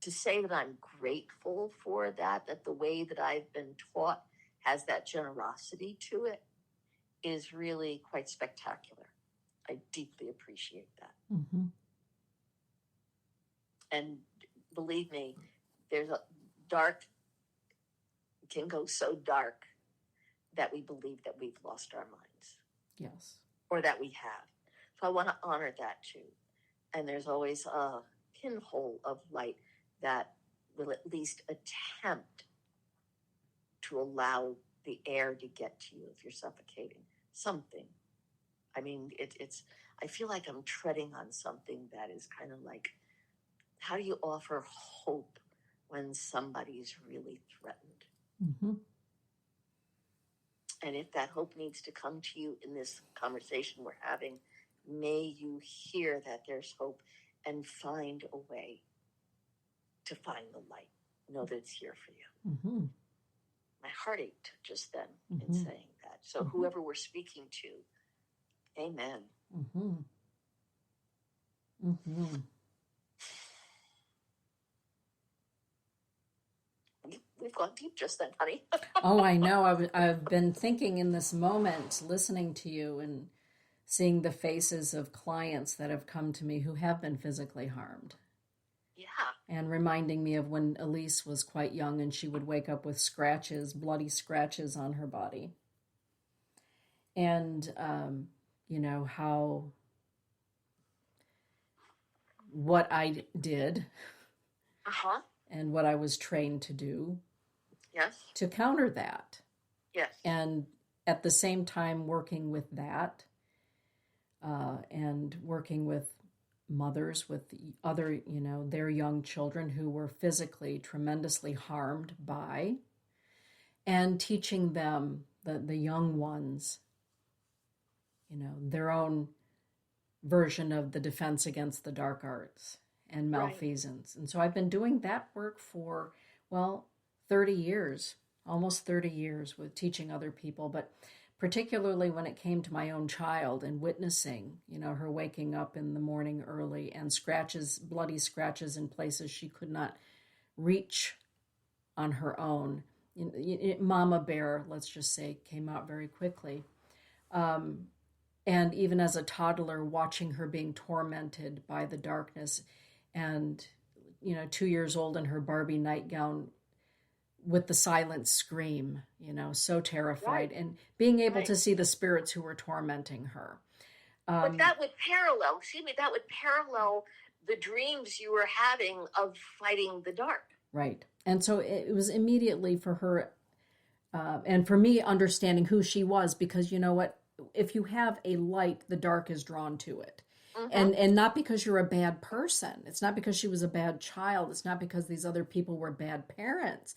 to say that I'm grateful for that the way that I've been taught has that generosity to it, is really quite spectacular. I deeply appreciate that. Mm-hmm. And believe me, there's a dark, can go so dark that we believe that we've lost our minds. Yes. Or that we have. So I want to honor that too. And there's always a pinhole of light that will at least attempt to allow the air to get to you if you're suffocating. Something. I mean, it's, I feel like I'm treading on something that is kind of like, how do you offer hope when somebody's really threatened? Mm-hmm. And if that hope needs to come to you in this conversation we're having, may you hear that there's hope and find a way to find the light. Know that it's here for you. Mm-hmm. My heart ached just then Mm-hmm. in saying that. So Mm-hmm. whoever we're speaking to, amen. Mm-hmm. Mm-hmm. We've gone deep just then, honey. Oh, I know. I've been thinking in this moment, listening to you and seeing the faces of clients that have come to me who have been physically harmed. Yeah. And reminding me of when Elise was quite young and she would wake up with scratches, bloody scratches on her body. And, how what I did Uh-huh. and what I was trained to do. Yes. To counter that. Yes. And at the same time working with that and working with mothers with other, their young children who were physically tremendously harmed by, and teaching them, the young ones, their own version of the defense against the dark arts and malfeasance. Right. And so I've been doing that work for, 30 years, almost 30 years with teaching other people, but particularly when it came to my own child and witnessing, her waking up in the morning early and scratches, bloody scratches in places she could not reach on her own. Mama bear, let's just say, came out very quickly. And even as a toddler, watching her being tormented by the darkness, and 2 years old in her Barbie nightgown with the silent scream, so terrified, Right. and being able Right. to see the spirits who were tormenting her. But that would parallel, the dreams you were having of fighting the dark. Right. And so it was immediately for her, and for me, understanding who she was, because you know what? If you have a light, the dark is drawn to it. And not because you're a bad person. It's not because she was a bad child. It's not because these other people were bad parents.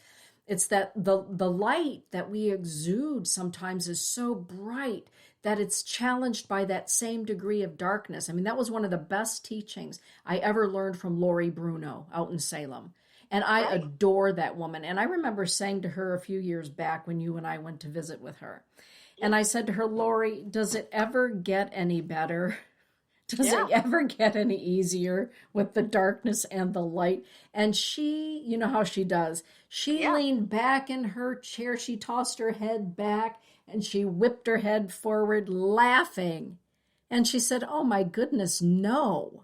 It's that the light that we exude sometimes is so bright that it's challenged by that same degree of darkness. I mean, that was one of the best teachings I ever learned from Lori Bruno out in Salem. And I adore that woman. And I remember saying to her a few years back when you and I went to visit with her, and I said to her, Lori, does it ever get any better? Does it ever get any easier with the darkness and the light? And she, you know how she does. She leaned back in her chair. She tossed her head back and she whipped her head forward laughing. And she said, oh my goodness, no.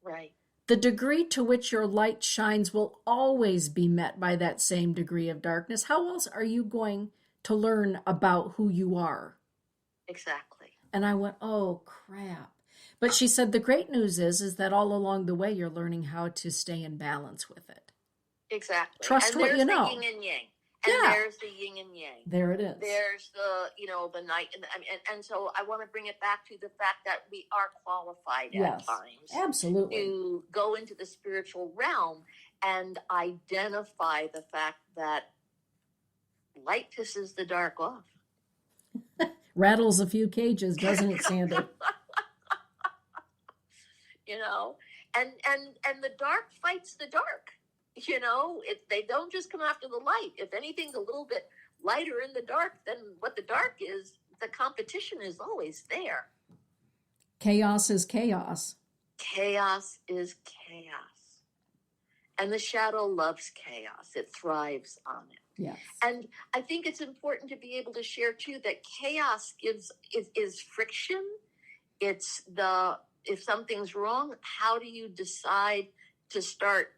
Right. The degree to which your light shines will always be met by that same degree of darkness. How else are you going to learn about who you are? Exactly. And I went, oh crap. But she said the great news is that all along the way you're learning how to stay in balance with it. Exactly. Trust and what you know. There's the yin and yang. And there's the yin and yang. There it is. There's the night. And so I want to bring it back to the fact that we are qualified at times. Absolutely. To go into the spiritual realm and identify the fact that light pisses the dark off. Rattles a few cages, doesn't it, Sandy? And the dark fights the dark. They don't just come after the light. If anything's a little bit lighter in the dark than what the dark is, the competition is always there. Chaos is chaos. Chaos is chaos. And the shadow loves chaos. It thrives on it. Yes. And I think it's important to be able to share too that chaos is friction. It's if something's wrong, how do you decide to start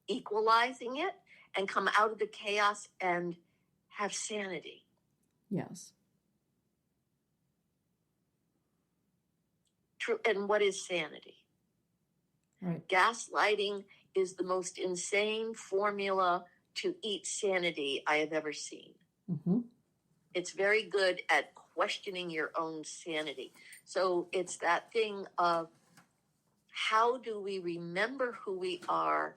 equalizing it and come out of the chaos and have sanity? Yes. True. And what is sanity? Right. Gaslighting is the most insane formula to eat sanity I have ever seen. Mm-hmm. It's very good at questioning your own sanity. So it's that thing of how do we remember who we are,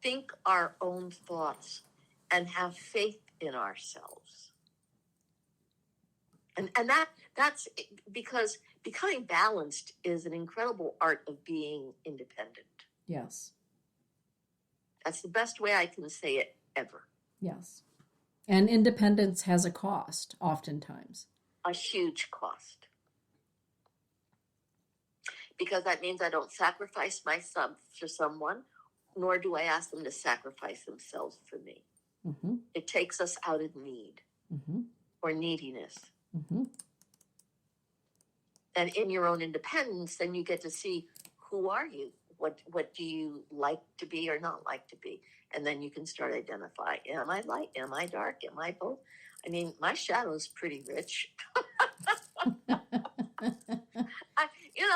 think our own thoughts, and have faith in ourselves. And that's because becoming balanced is an incredible art of being independent. Yes. That's the best way I can say it ever. Yes. And independence has a cost, oftentimes. A huge cost. Because that means I don't sacrifice myself for someone, nor do I ask them to sacrifice themselves for me. Mm-hmm. It takes us out of need or neediness. Mm-hmm. And in your own independence, then you get to see, who are you? What do you like to be or not like to be? And then you can start identifying, am I light? Am I dark? Am I both? I mean, my shadow is pretty rich.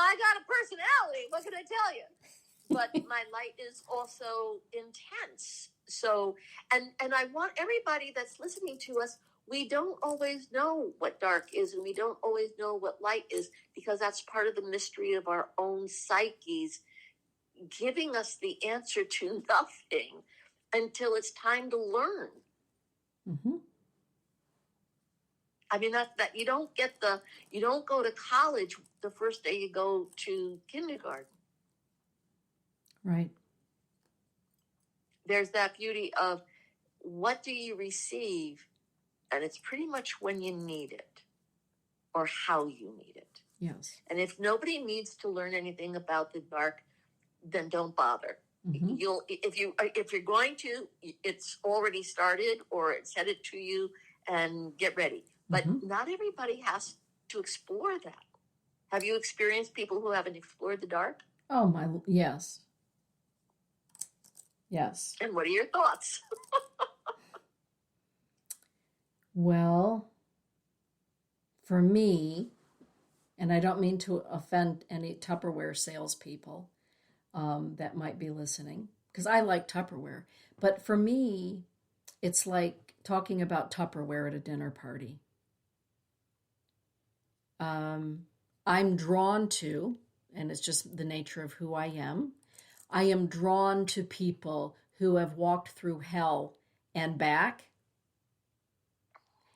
I got a personality. What can I tell you? But my light is also intense. So, and I want everybody that's listening to us, we don't always know what dark is, and we don't always know what light is, because that's part of the mystery of our own psyches, giving us the answer to nothing until it's time to learn. Mm-hmm. I mean, that you don't go to college the first day you go to kindergarten. Right. There's that beauty of what do you receive? And it's pretty much when you need it or how you need it. Yes. And if nobody needs to learn anything about the dark, then don't bother. Mm-hmm. If you're going to, it's already started or it's headed to you, and get ready. But not everybody has to explore that. Have you experienced people who haven't explored the dark? Oh, yes. Yes. And what are your thoughts? Well, for me, and I don't mean to offend any Tupperware salespeople that might be listening, because I like Tupperware. But for me, it's like talking about Tupperware at a dinner party. I'm drawn to, and it's just the nature of who I am drawn to people who have walked through hell and back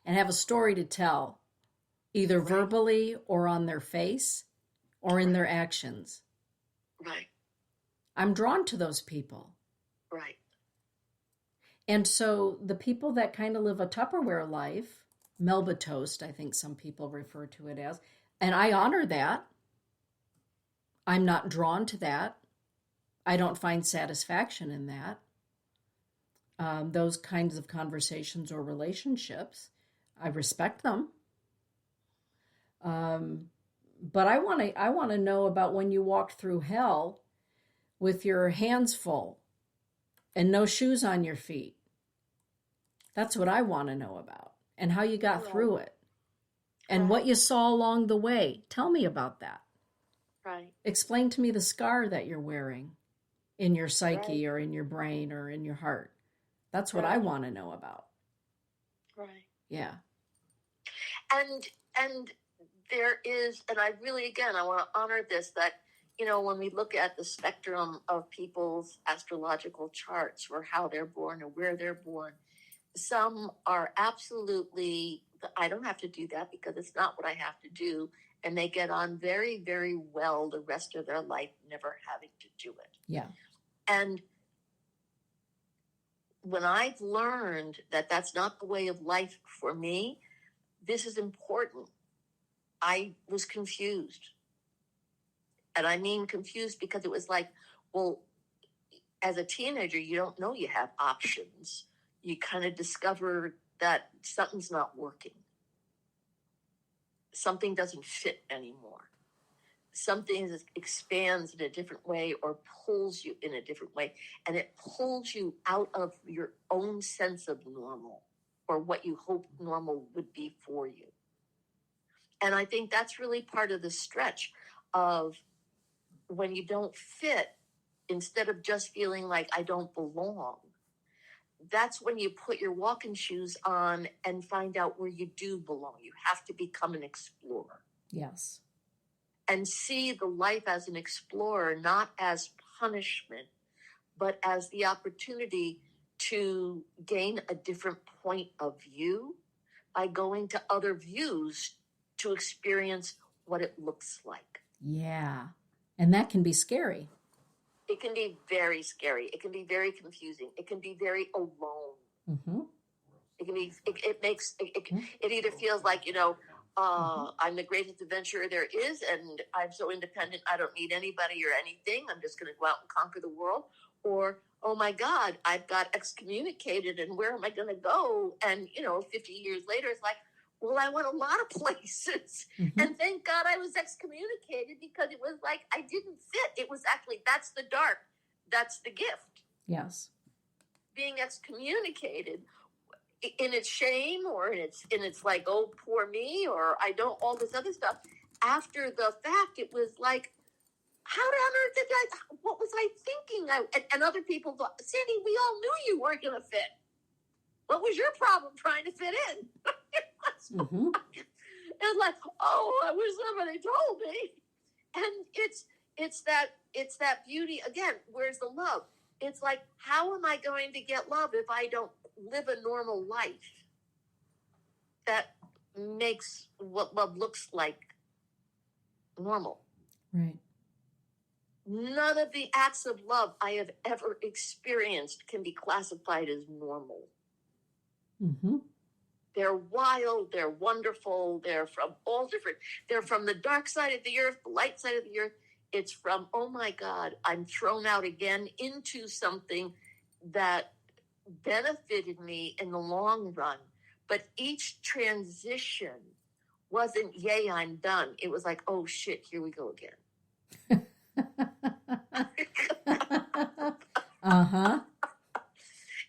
and have a story to tell, either verbally or on their face or in their actions. Right. I'm drawn to those people. Right. And so the people that kind of live a Tupperware life, Melba toast, I think some people refer to it as, and I honor that. I'm not drawn to that. I don't find satisfaction in that. Those kinds of conversations or relationships, I respect them. But I want to know about when you walked through hell with your hands full and no shoes on your feet. That's what I want to know about, and how you got through it, and what you saw along the way. Tell me about that. Right. Explain to me the scar that you're wearing in your psyche or in your brain or in your heart. That's what I want to know about. Right. Yeah. And there is, and I really, again, I want to honor this, that, you know, when we look at the spectrum of people's astrological charts or how they're born or where they're born, some are absolutely, I don't have to do that because it's not what I have to do. And they get on very, very well the rest of their life, never having to do it. Yeah. And when I've learned that that's not the way of life for me, this is important. I was confused. And I mean confused because it was like, well, as a teenager, you don't know you have options. You kind of discover that something's not working. Something doesn't fit anymore. Something expands in a different way or pulls you in a different way. And it pulls you out of your own sense of normal or what you hope normal would be for you. And I think that's really part of the stretch of when you don't fit, instead of just feeling like I don't belong, that's when you put your walking shoes on and find out where you do belong. You have to become an explorer. Yes. And see the life as an explorer, not as punishment, but as the opportunity to gain a different point of view by going to other views to experience what it looks like. Yeah. And that can be scary. It can be very scary. It can be very confusing. It can be very alone. Mm-hmm. It can be, it either feels like, you know, I'm the greatest adventurer there is, and I'm so independent, I don't need anybody or anything. I'm just going to go out and conquer the world. Or, oh my God, I've got excommunicated, and where am I going to go? And, you know, 50 years later, it's like, well, I went a lot of places. Mm-hmm. And thank God I was excommunicated, because it was like I didn't fit. It was actually, that's the dark. That's the gift. Yes. Being excommunicated in its shame or in its like, oh, poor me, or I don't, all this other stuff. After the fact, it was like, how on earth did what was I thinking? And other people thought, Sandy, we all knew you weren't going to fit. What was your problem trying to fit in? Mm-hmm. It was like, oh, I wish somebody told me. And it's that beauty. Again, where's the love? It's like, how am I going to get love if I don't live a normal life that makes what love looks like normal? Right. None of the acts of love I have ever experienced can be classified as normal. Mm-hmm. They're wild, they're wonderful, they're from all different, they're from the dark side of the earth, the light side of the earth. It's from, oh my God, I'm thrown out again into something that benefited me in the long run. But each transition wasn't, yay, I'm done. It was like, oh shit, here we go again. Uh-huh.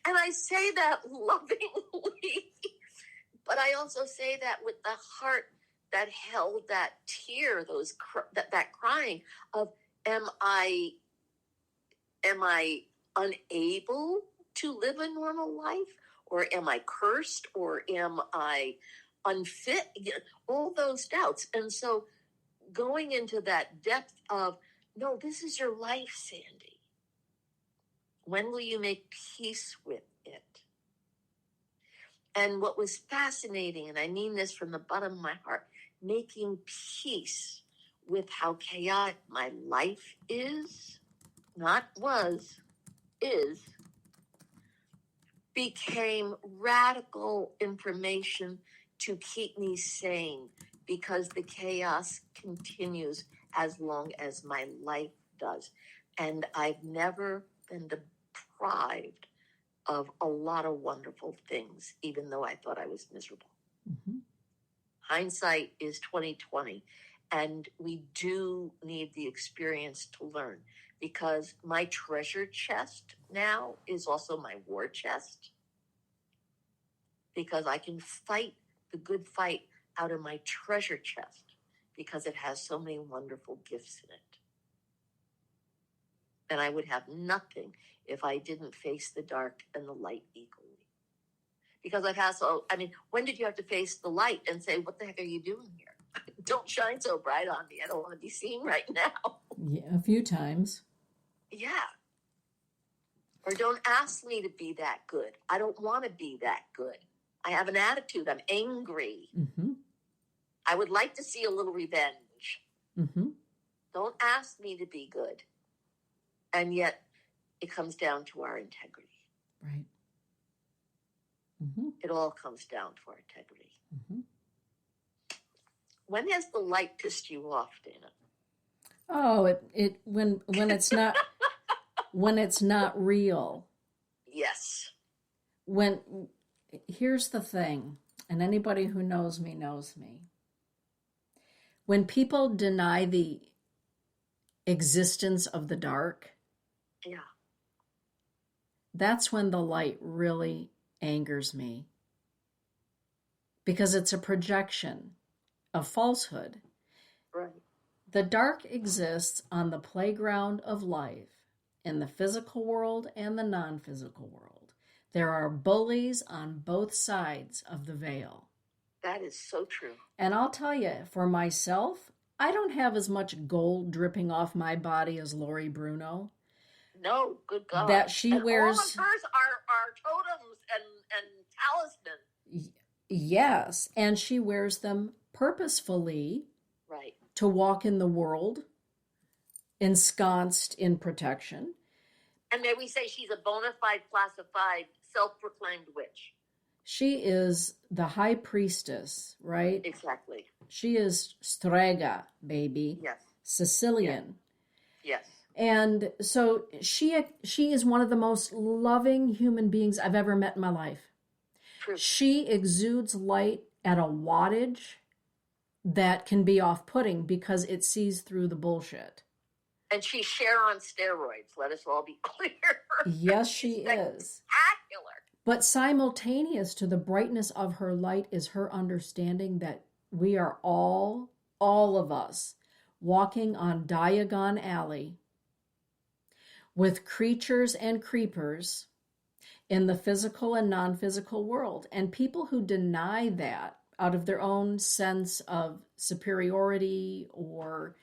And I say that lovingly, but I also say that with the heart that held that tear, that crying of, am I unable to live a normal life, or am I cursed, or am I unfit? All those doubts. And so going into that depth of, no, this is your life, Sandy. When will you make peace with it? And what was fascinating, and I mean this from the bottom of my heart, making peace with how chaotic my life is, not was, is, became radical information to keep me sane, because the chaos continues as long as my life does. And I've never been deprived of a lot of wonderful things, even though I thought I was miserable. Mm-hmm. Hindsight is 2020, and we do need the experience to learn, because my treasure chest now is also my war chest, because I can fight the good fight out of my treasure chest, because it has so many wonderful gifts in it. And I would have nothing if I didn't face the dark and the light equally. Because I've had when did you have to face the light and say, what the heck are you doing here? Don't shine so bright on me. I don't want to be seen right now. Yeah, a few times. Yeah. Or don't ask me to be that good. I don't want to be that good. I have an attitude. I'm angry. Mm-hmm. I would like to see a little revenge. Mm-hmm. Don't ask me to be good. And yet it comes down to our integrity. Right. Mm-hmm. It all comes down to our integrity. Mm-hmm. When has the light pissed you off, Dana? Oh, when it's not when it's not real. Yes. Here's the thing, and anybody who knows me knows me. When people deny the existence of the dark, yeah, that's when the light really angers me, because it's a projection of falsehood. right. The dark exists on the playground of life, in the physical world and the non-physical world. There are bullies on both sides of the veil. That is so true. And I'll tell you, for myself, I don't have as much gold dripping off my body as Lori Bruno. No, good God. That she and wears. All of hers are totems and talismans. Yes, and she wears them purposefully. Right. To walk in the world, ensconced in protection. And may we say she's a bona fide, classified, self-proclaimed witch. She is the high priestess, right? Exactly. She is Strega, baby. Yes. Sicilian. Yes. And so she is one of the most loving human beings I've ever met in my life. True. She exudes light at a wattage that can be off-putting because it sees through the bullshit. And she's Cher on steroids, let us all be clear. Yes, she is. Spectacular. But simultaneous to the brightness of her light is her understanding that we are all of us, walking on Diagon Alley with creatures and creepers in the physical and non-physical world. And people who deny that out of their own sense of superiority or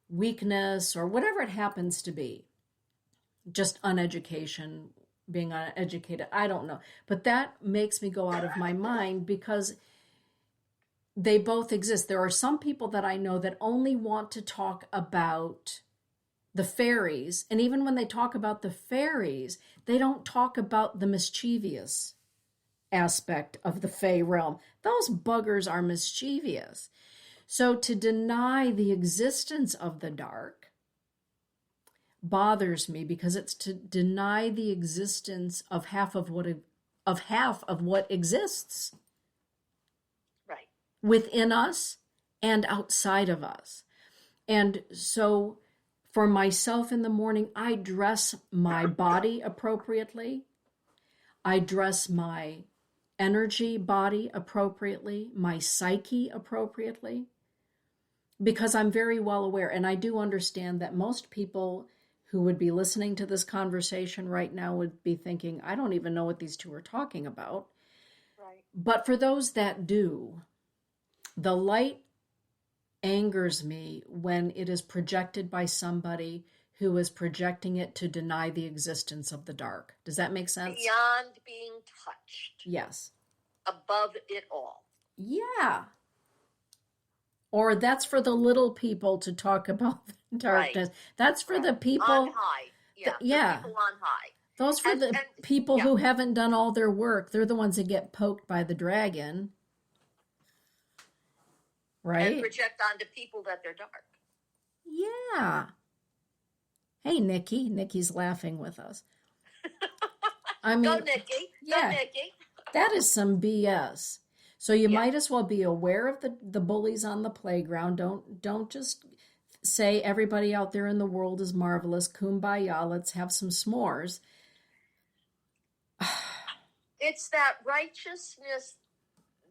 weakness or whatever it happens to be, just uneducation, being uneducated, I don't know. But that makes me go out of my mind, because they both exist. There are some people that I know that only want to talk about the fairies. And even when they talk about the fairies, they don't talk about the mischievous aspect of the Fae realm. Those buggers are mischievous. So to deny the existence of the dark bothers me, because it's to deny the existence of half of what exists. within us and outside of us. And so for myself in the morning, I dress my body appropriately. I dress my energy body appropriately, my psyche appropriately, because I'm very well aware. And I do understand that most people who would be listening to this conversation right now would be thinking, I don't even know what these two are talking about. Right. But for those that do, the light angers me when it is projected by somebody who is projecting it to deny the existence of the dark. Does that make sense? Beyond being touched. Yes. Above it all. Yeah. Or that's for the little people to talk about the darkness. Right. That's for the people on high. Yeah. The people on high. Those for the people who haven't done all their work. They're the ones that get poked by the dragon. Right? And project onto people that they're dark. Yeah. Hey, Nikki. Nikki's laughing with us. I mean, go, Nikki. Yeah, go, Nikki. That is some BS. So you might as well be aware of the bullies on the playground. Don't just say everybody out there in the world is marvelous. Kumbaya, let's have some s'mores. It's that righteousness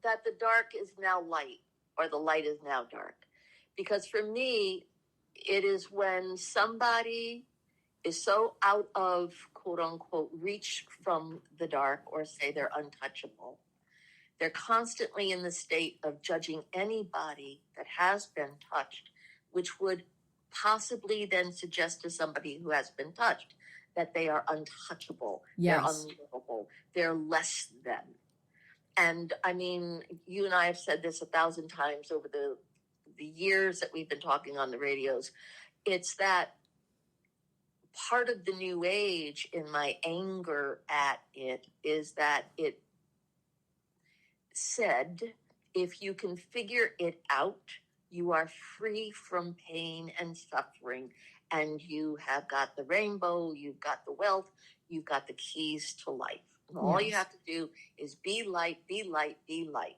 that the dark is now light, or the light is now dark. Because for me, it is when somebody is so out of, quote unquote, reach from the dark, or say they're untouchable. They're constantly in the state of judging anybody that has been touched, which would possibly then suggest to somebody who has been touched that they are untouchable, They're unlovable, they're less than. And I mean, you and I have said this 1,000 times over the years that we've been talking on the radios. It's that part of the new age in my anger at it is that it said, if you can figure it out, you are free from pain and suffering, and you have got the rainbow, you've got the wealth, you've got the keys to life. And all you have to do is be light, be light, be light.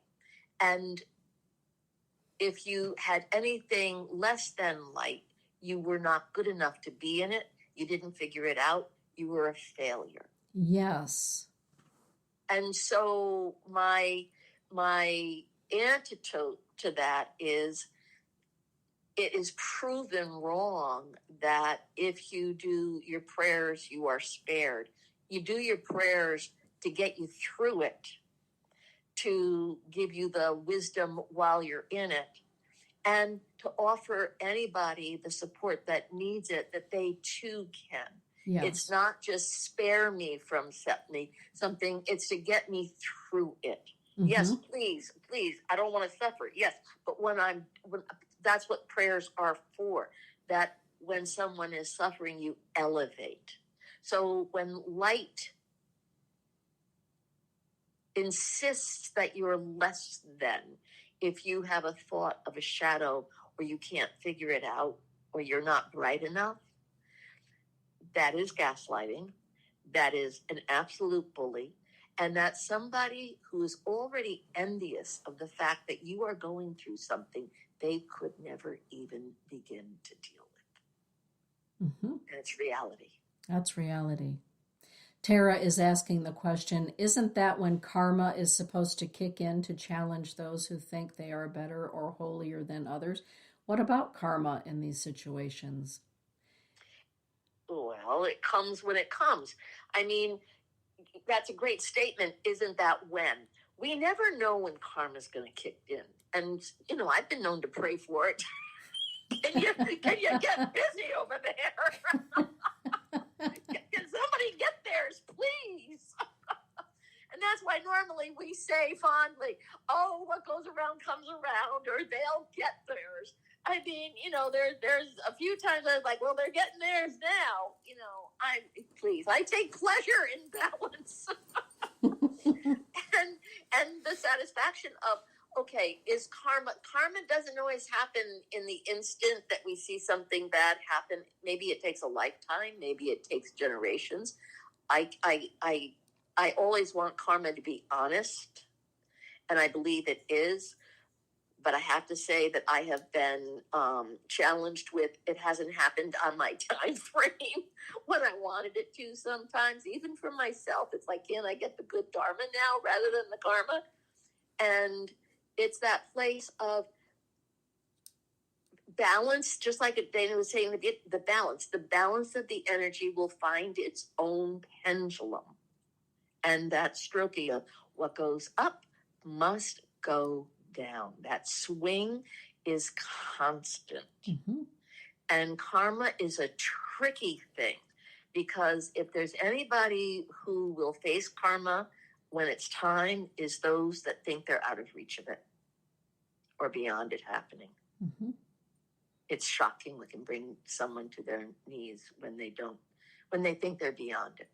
And if you had anything less than light, you were not good enough to be in it. You didn't figure it out. You were a failure. Yes. And so my antidote to that is, it is proven wrong that if you do your prayers, you are spared. You do your prayers to get you through it, to give you the wisdom while you're in it, and to offer anybody the support that needs it, that they too can. Yes. It's not just spare me from something, it's to get me through it. Mm-hmm. Yes, please, I don't want to suffer. Yes, but when that's what prayers are for, that when someone is suffering, you elevate. So when light insists that you're less than, if you have a thought of a shadow, or you can't figure it out, or you're not bright enough, that is gaslighting. That is an absolute bully. And that's somebody who is already envious of the fact that you are going through something they could never even begin to deal with. Mm-hmm. And it's reality. That's reality. Tara is asking the question, isn't that when karma is supposed to kick in to challenge those who think they are better or holier than others? What about karma in these situations? Well, it comes when it comes. I mean, that's a great statement. Isn't that when? We never know when karma's going to kick in. And, I've been known to pray for it. Can you get busy over there? Can somebody get theirs, please? And that's why normally we say fondly, oh, what goes around comes around, or they'll get theirs. I mean, there's a few times I was like, well, they're getting theirs now. I take pleasure in balance. and the satisfaction of, okay, is karma doesn't always happen in the instant that we see something bad happen. Maybe it takes a lifetime, maybe it takes generations. I always want karma to be honest, and I believe it is. But I have to say that I have been challenged with it hasn't happened on my time frame when I wanted it to sometimes, even for myself. It's like, can I get the good dharma now rather than the karma? And it's that place of balance, just like Dana was saying, the balance of the energy will find its own pendulum. And that stroking of what goes up must go down. That swing is constant. Mm-hmm. And karma is a tricky thing, because if there's anybody who will face karma when it's time, is those that think they're out of reach of it or beyond it happening. Mm-hmm. It's shocking what can bring someone to their knees when they think they're beyond it.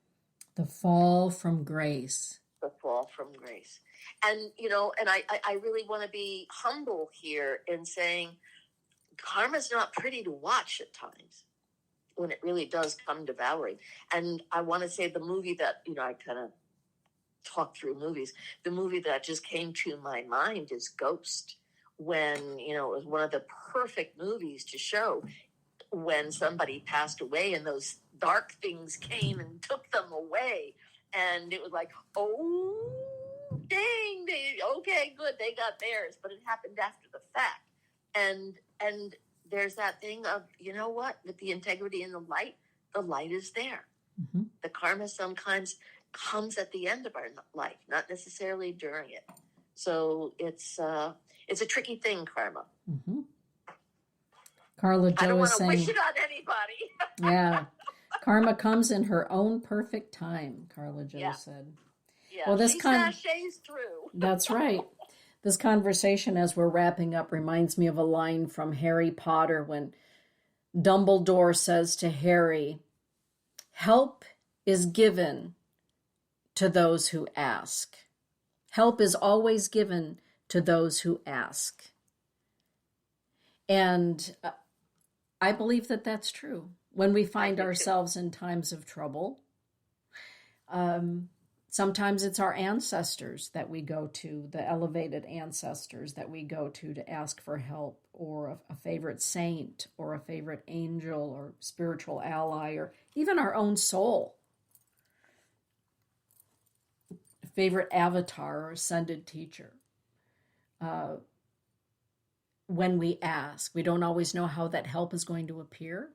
The fall from grace. The fall from grace. And, and I really want to be humble here in saying karma's not pretty to watch at times when it really does come devouring. And I want to say the movie that, I kind of talk through movies. The movie that just came to my mind is Ghost, when, it was one of the perfect movies to show when somebody passed away and those dark things came and took them away. And it was like, oh, dang, okay, good, they got theirs. But it happened after the fact. And there's that thing of, you know what, with the integrity and the light is there. Mm-hmm. The karma sometimes comes at the end of our life, not necessarily during it. So it's a tricky thing, karma. Mm-hmm. Carla I Jo don't is want to saying, wish it on anybody. yeah, karma comes in her own perfect time, Carla Jo said. Yeah, well, this she sashays through. That's right. This conversation, as we're wrapping up, reminds me of a line from Harry Potter when Dumbledore says to Harry, "Help is given to those who ask. Help is always given to those who ask." And I believe that that's true. When we find ourselves in times of trouble, sometimes it's our ancestors that we go to, the elevated ancestors that we go to ask for help, or a favorite saint, or a favorite angel, or spiritual ally, or even our own soul. A favorite avatar or ascended teacher. When we ask, we don't always know how that help is going to appear.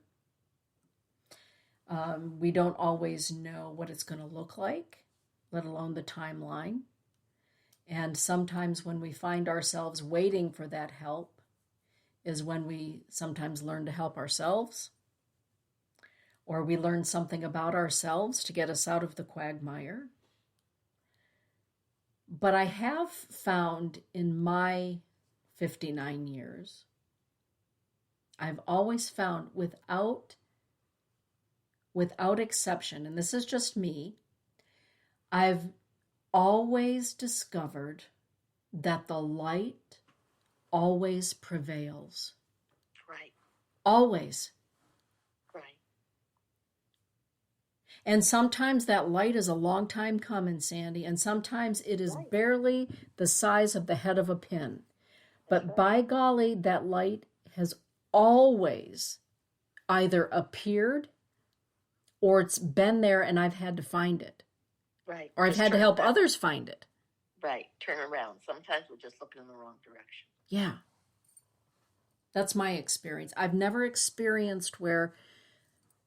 We don't always know what it's going to look like, let alone the timeline. And sometimes when we find ourselves waiting for that help is when we sometimes learn to help ourselves, or we learn something about ourselves to get us out of the quagmire. But I have found in my 59 years, I've always found without exception, and this is just me, I've always discovered that the light always prevails. Right. Always. Right. And sometimes that light is a long time coming, Sandy, and sometimes it is barely the size of the head of a pin. But by golly, that light has always either appeared or it's been there and I've had to find it. Right. Or I've had to help others find it. Right. Turn around. Sometimes we're just looking in the wrong direction. Yeah. That's my experience. I've never experienced where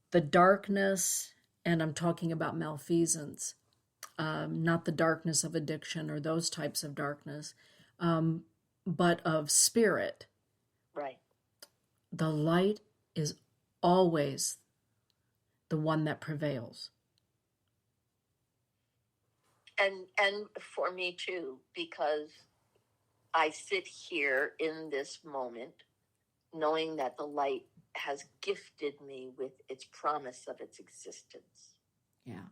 the darkness, and I'm talking about malfeasance, not the darkness of addiction or those types of darkness, but of spirit. Right. The light is always the one that prevails. And for me too, because I sit here in this moment knowing that the light has gifted me with its promise of its existence. Yeah.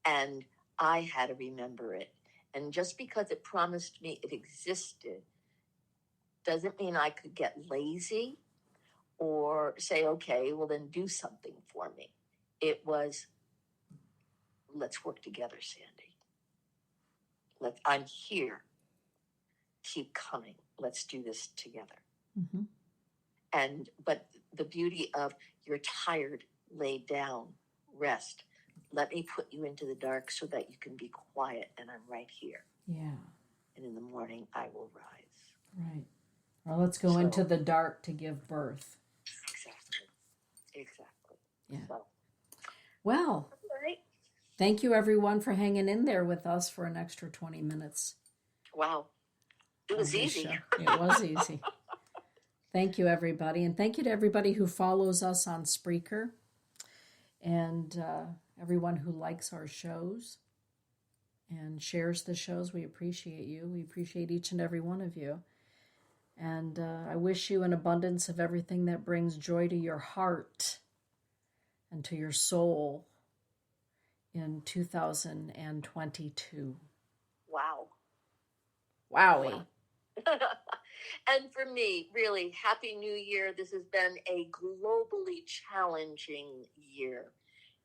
And I had to remember it. And just because it promised me it existed doesn't mean I could get lazy or say, okay, well then do something for me. It was, let's work together, Sandy. I'm here keep coming. Let's do this together. Mm-hmm. But the beauty of you're tired, lay down, rest. Let me put you into the dark so that you can be quiet, and I'm right here. Yeah. And in the morning, I will rise. Right. Or let's go into the dark to give birth. Exactly. Yeah. So. Well, Right. Thank you everyone for hanging in there with us for an extra 20 minutes. Wow. It was easy. Show. It was easy. Thank you, everybody. And thank you to everybody who follows us on Spreaker and everyone who likes our shows and shares the shows. We appreciate you. We appreciate each and every one of you. And I wish you an abundance of everything that brings joy to your heart and to your soul in 2022. Wow. Wowie. Wow. And for me, really, Happy New Year. This has been a globally challenging year.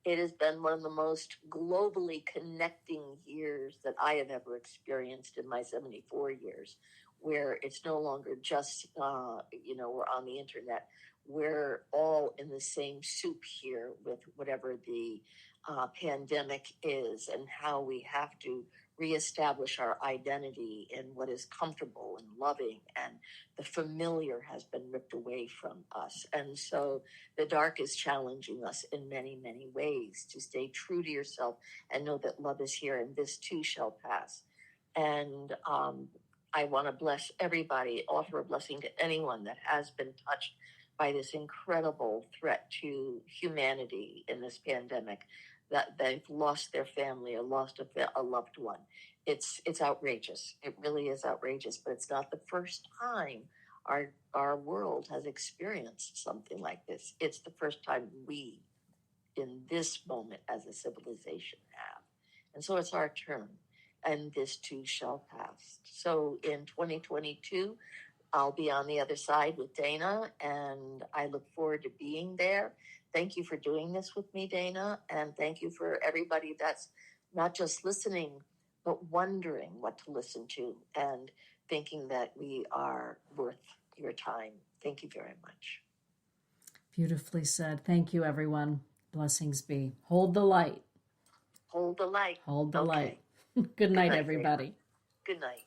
It has been one of the most globally connecting years that I have ever experienced in my 74 years, where it's no longer just, we're on the internet. We're all in the same soup here with whatever the pandemic is and how we have to reestablish our identity in what is comfortable and loving, and the familiar has been ripped away from us. And so the dark is challenging us in many, many ways to stay true to yourself and know that love is here and this too shall pass. And I want to bless everybody, offer a blessing to anyone that has been touched by this incredible threat to humanity in this pandemic, that they've lost their family or lost a loved one. It's outrageous. It really is outrageous, but it's not the first time our world has experienced something like this. It's the first time we, in this moment as a civilization, have. And so it's our turn, and this too shall pass. So in 2022, I'll be on the other side with Dana, and I look forward to being there. Thank you for doing this with me, Dana, and thank you for everybody that's not just listening, but wondering what to listen to and thinking that we are worth your time. Thank you very much. Beautifully said. Thank you, everyone. Blessings be. Hold the light. Hold the light. Hold the light. Good night, everybody. Dana. Good night.